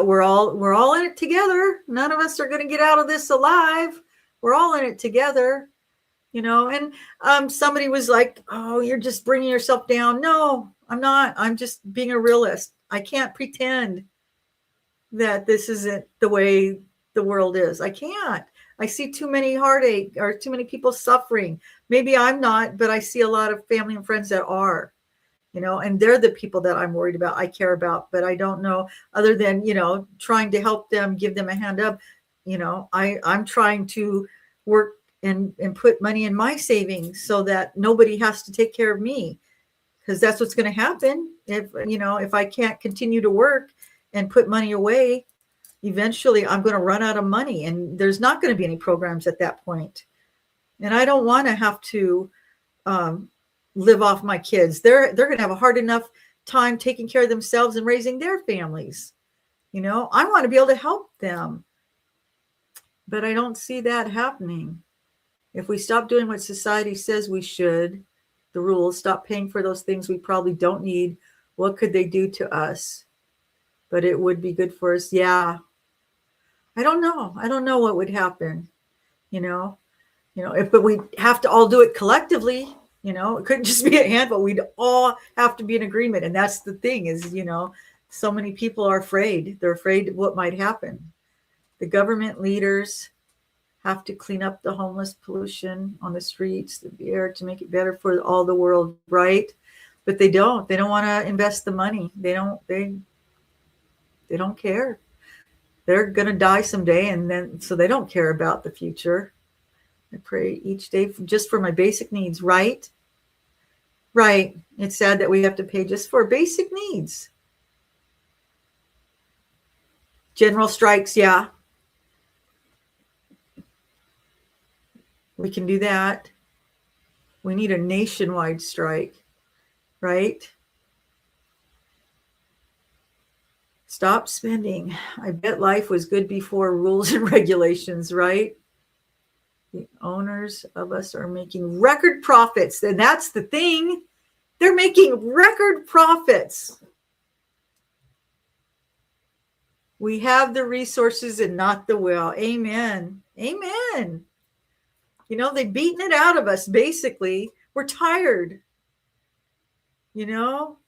we're all in it together. None of us are going to get out of this alive. We're all in it together, and somebody was like, oh, you're just bringing yourself down. No, I'm not. I'm just being a realist. I can't pretend that this isn't the way the world is. I can't. I see too many heartache or too many people suffering. Maybe I'm not, but I see a lot of family and friends that are, and they're the people that I'm worried about, I care about, but I don't know, other than, trying to help them, give them a hand up. I'm trying to work and put money in my savings so that nobody has to take care of me, because that's what's going to happen. If I can't continue to work and put money away, eventually I'm going to run out of money, and there's not going to be any programs at that point. And I don't want to have to live off my kids. They're going to have a hard enough time taking care of themselves and raising their families. I want to be able to help them, but I don't see that happening. If we stop doing what society says we should, the rules, stop paying for those things we probably don't need, what could they do to us? But it would be good for us. Yeah. I don't know what would happen, but we have to all do it collectively. It couldn't just be a handful. We'd all have to be in agreement. And that's the thing is, so many people are afraid. They're afraid of what might happen. The government leaders have to clean up the homeless pollution on the streets, the air, to make it better for all the world, right? But they don't want to invest the money. They don't care. They're going to die someday, and then so they don't care about the future. I pray each day just for my basic needs, right? Right. It's sad that we have to pay just for basic needs. General strikes, yeah. We can do that. We need a nationwide strike, right? Stop spending. I bet life was good before rules and regulations, right? The owners of us are making record profits. And that's the thing. They're making record profits. We have the resources and not the will. Amen. Amen. They've beaten it out of us, basically. We're tired.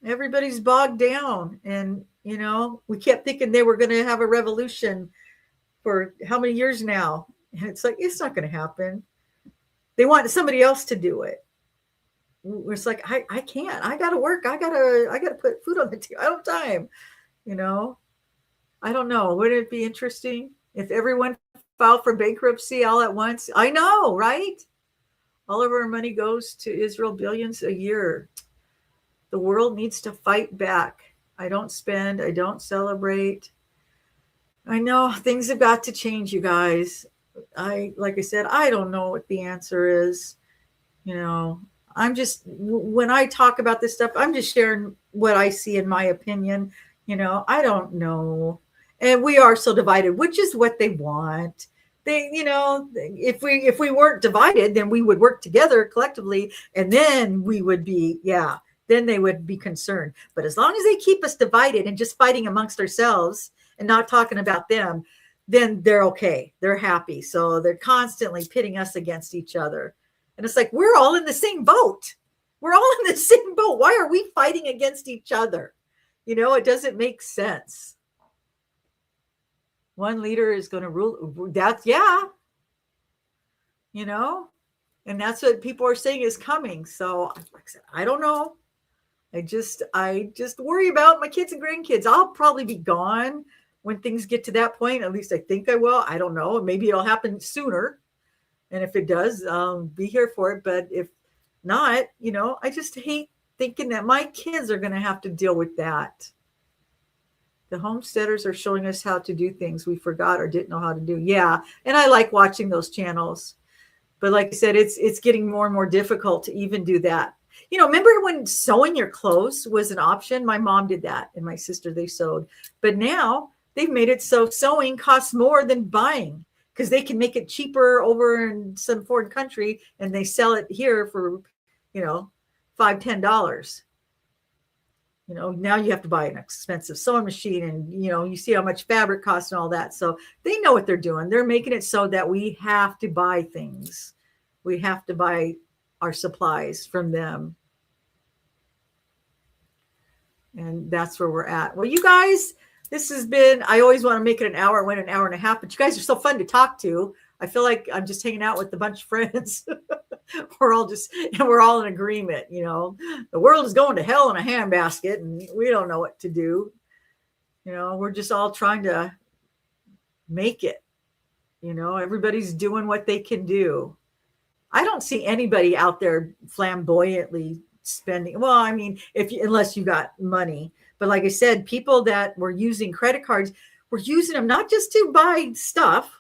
Everybody's bogged down. And, we kept thinking they were going to have a revolution for how many years now? And it's like, it's not going to happen. They want somebody else to do it. It's like, I can't. I got to work. I got to put food on the table. I don't have time. I don't know. Wouldn't it be interesting if everyone filed for bankruptcy all at once? I know, right? All of our money goes to Israel, billions a year. The world needs to fight back. I don't spend. I don't celebrate. I know things have got to change, you guys. Like I said, I don't know what the answer is. I'm just, when I talk about this stuff, I'm just sharing what I see in my opinion. I don't know. And we are so divided, which is what they want. They, if we weren't divided, then we would work together collectively, and then we would be, then they would be concerned. But as long as they keep us divided and just fighting amongst ourselves and not talking about them, then they're okay. They're happy. So they're constantly pitting us against each other. And it's like, we're all in the same boat. We're all in the same boat. Why are we fighting against each other? It doesn't make sense. One leader is going to rule. That's, and that's what people are saying is coming. So like I said, I don't know. I just worry about my kids and grandkids. I'll probably be gone when things get to that point. At least I think I will. I don't know. Maybe it'll happen sooner. And if it does, be here for it. But if not, I just hate thinking that my kids are going to have to deal with that. The homesteaders are showing us how to do things we forgot or didn't know how to do. Yeah. And I like watching those channels. But like I said, it's getting more and more difficult to even do that. Remember when sewing your clothes was an option? My mom did that, and my sister, they sewed. But now they've made it so sewing costs more than buying, because they can make it cheaper over in some foreign country, and they sell it here for, $5-10. Now you have to buy an expensive sewing machine, and, you see how much fabric costs and all that. So they know what they're doing. They're making it so that we have to buy things. We have to buy our supplies from them. And that's where we're at. Well, you guys, this has been, I always want to make it an hour. It went an hour and a half, but you guys are so fun to talk to. I feel like I'm just hanging out with a bunch of friends. we're all in agreement. The world is going to hell in a handbasket, and we don't know what to do. We're just all trying to make it. Everybody's doing what they can do. I don't see anybody out there flamboyantly spending. Well, I mean, unless you got money. But like I said, people that were using credit cards were using them not just to buy stuff,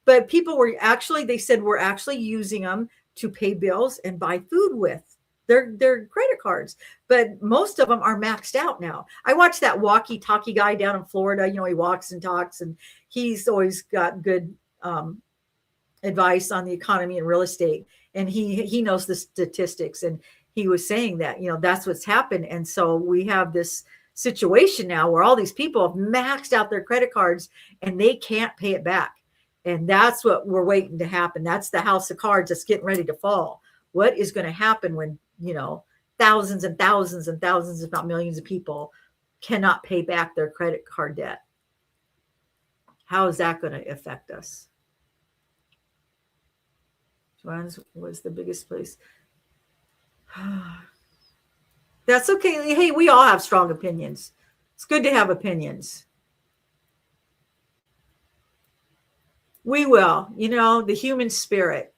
but people were actually, they said, we're actually using them to pay bills and buy food with their credit cards. But most of them are maxed out now. I watched that walkie-talkie guy down in Florida. He walks and talks, and he's always got good advice on the economy and real estate. And he knows the statistics. And he was saying that, that's what's happened. And so we have this situation now where all these people have maxed out their credit cards and they can't pay it back. And that's what we're waiting to happen. That's the house of cards that's getting ready to fall. What is going to happen when, thousands and thousands and thousands, if not millions of people cannot pay back their credit card debt? How is that going to affect us? Joanne's was the biggest place. That's okay. Hey, we all have strong opinions. It's good to have opinions. We will, the human spirit.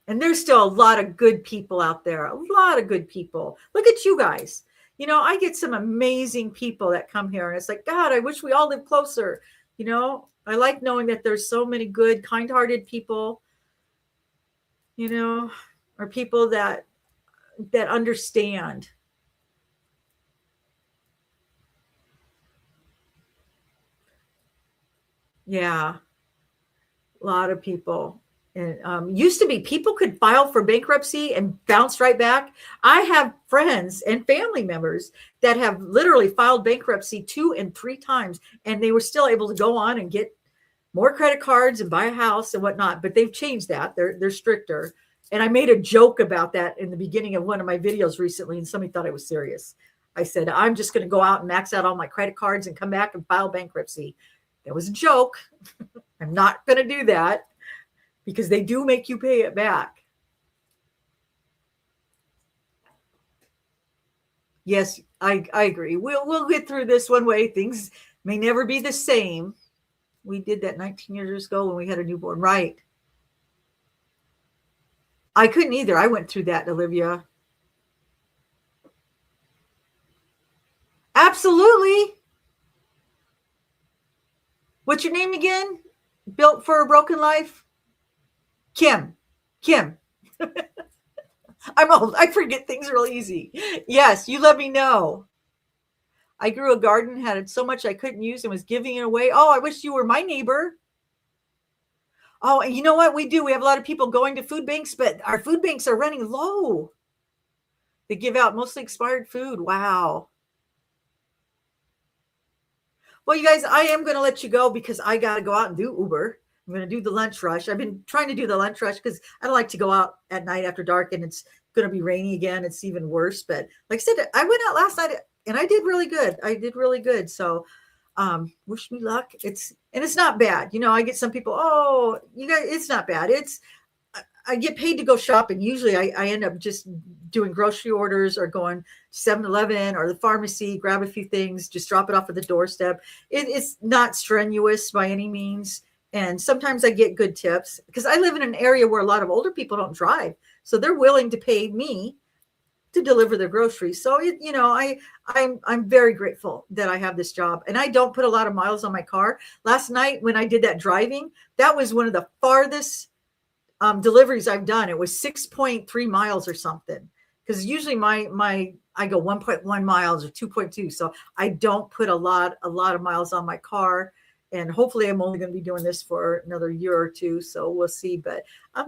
And there's still a lot of good people out there. A lot of good people. Look at you guys. I get some amazing people that come here, and it's like, God, I wish we all lived closer. I like knowing that there's so many good, kind-hearted people, or people that understand. Yeah, a lot of people. And used to be people could file for bankruptcy and bounce right back. I have friends and family members that have literally filed bankruptcy 2 and 3 times, and they were still able to go on and get more credit cards and buy a house and whatnot. But they've changed that. They're stricter. And I made a joke about that in the beginning of one of my videos recently, and somebody thought I was serious. I said, I'm just going to go out and max out all my credit cards and come back and file bankruptcy. That was a joke. I'm not going to do that, because they do make you pay it back. Yes, I agree. We'll get through this one way. Things may never be the same. We did that 19 years ago when we had a newborn, right? I couldn't either. I went through that, Olivia. Absolutely. What's your name again? Built for a Broken Life? Kim. I'm old. I forget things real easy. Yes, you let me know. I grew a garden, had so much I couldn't use, and was giving it away. Oh, I wish you were my neighbor. Oh, and you know what we do? We have a lot of people going to food banks, but our food banks are running low. They give out mostly expired food. Wow. Well, you guys, I am going to let you go because I got to go out and do Uber. I'm going to do the lunch rush. I've been trying to do the lunch rush because I don't like to go out at night after dark, and it's going to be rainy again. It's even worse. But like I said, I went out last night and I did really good. So wish me luck. It's not bad. I get some people, oh, you guys, it's not bad. I get paid to go shopping. Usually I end up just doing grocery orders or going to 7-Eleven or the pharmacy, grab a few things, just drop it off at the doorstep. It's not strenuous by any means. And sometimes I get good tips because I live in an area where a lot of older people don't drive. So they're willing to pay me to deliver their groceries. So, I'm very grateful that I have this job, and I don't put a lot of miles on my car. Last night when I did that driving, that was one of the farthest deliveries I've done. It was 6.3 miles or something. Because usually I go 1.1 miles or 2.2. So I don't put a lot of miles on my car. And hopefully I'm only going to be doing this for another year or two. So we'll see. But I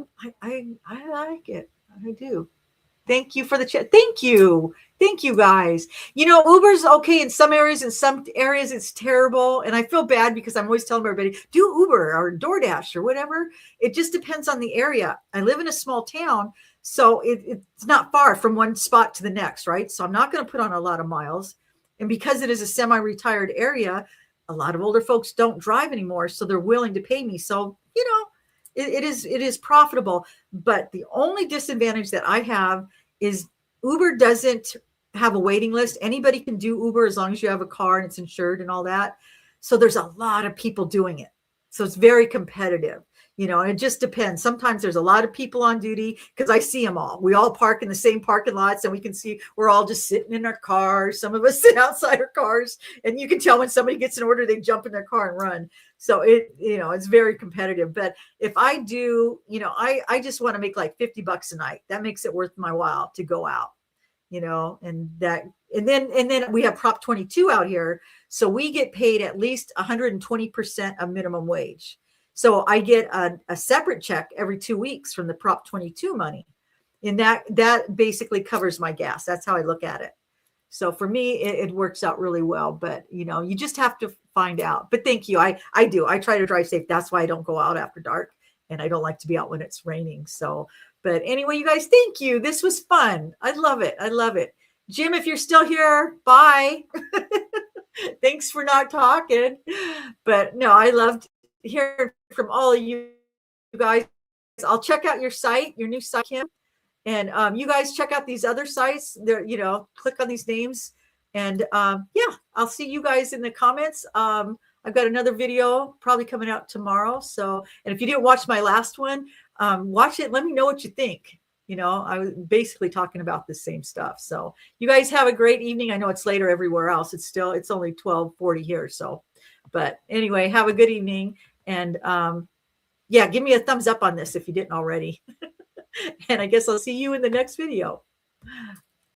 like it. I do. Thank you for the chat. Thank you. Thank you, guys. Uber's okay in some areas. In some areas, it's terrible. And I feel bad because I'm always telling everybody, do Uber or DoorDash or whatever. It just depends on the area. I live in a small town, so it's not far from one spot to the next, right? So I'm not going to put on a lot of miles. And because it is a semi-retired area, a lot of older folks don't drive anymore, so they're willing to pay me. So, it is profitable. But the only disadvantage that I have is Uber doesn't have a waiting list. Anybody can do Uber as long as you have a car and it's insured and all that. So there's a lot of people doing it. So it's very competitive, and it just depends. Sometimes there's a lot of people on duty because I see them all. We all park in the same parking lots and we can see we're all just sitting in our cars. Some of us sit outside our cars, and you can tell when somebody gets an order, they jump in their car and run. So it's very competitive. But if I do, I just want to make like $50 a night. That makes it worth my while to go out, and then we have Prop 22 out here. So we get paid at least 120% of minimum wage. So I get a separate check every 2 weeks from the Prop 22 money. And that basically covers my gas. That's how I look at it. So for me, it works out really well, but you just have to find out. But thank you. I do. I try to drive safe. That's why I don't go out after dark, and I don't like to be out when it's raining. So, but anyway, you guys, thank you. This was fun. I love it. I love it. Jim, if you're still here, bye. Thanks for not talking. But no, I loved hearing from all of you guys. I'll check out your site, your new site, Kim. And you guys check out these other sites. There, click on these names. And yeah, I'll see you guys in the comments. I've got another video probably coming out tomorrow. So, and if you didn't watch my last one, watch it. Let me know what you think. I was basically talking about the same stuff. So you guys have a great evening. I know it's later everywhere else. It's only 12:40 here. So, but anyway, have a good evening. And yeah, give me a thumbs up on this if you didn't already. And I guess I'll see you in the next video.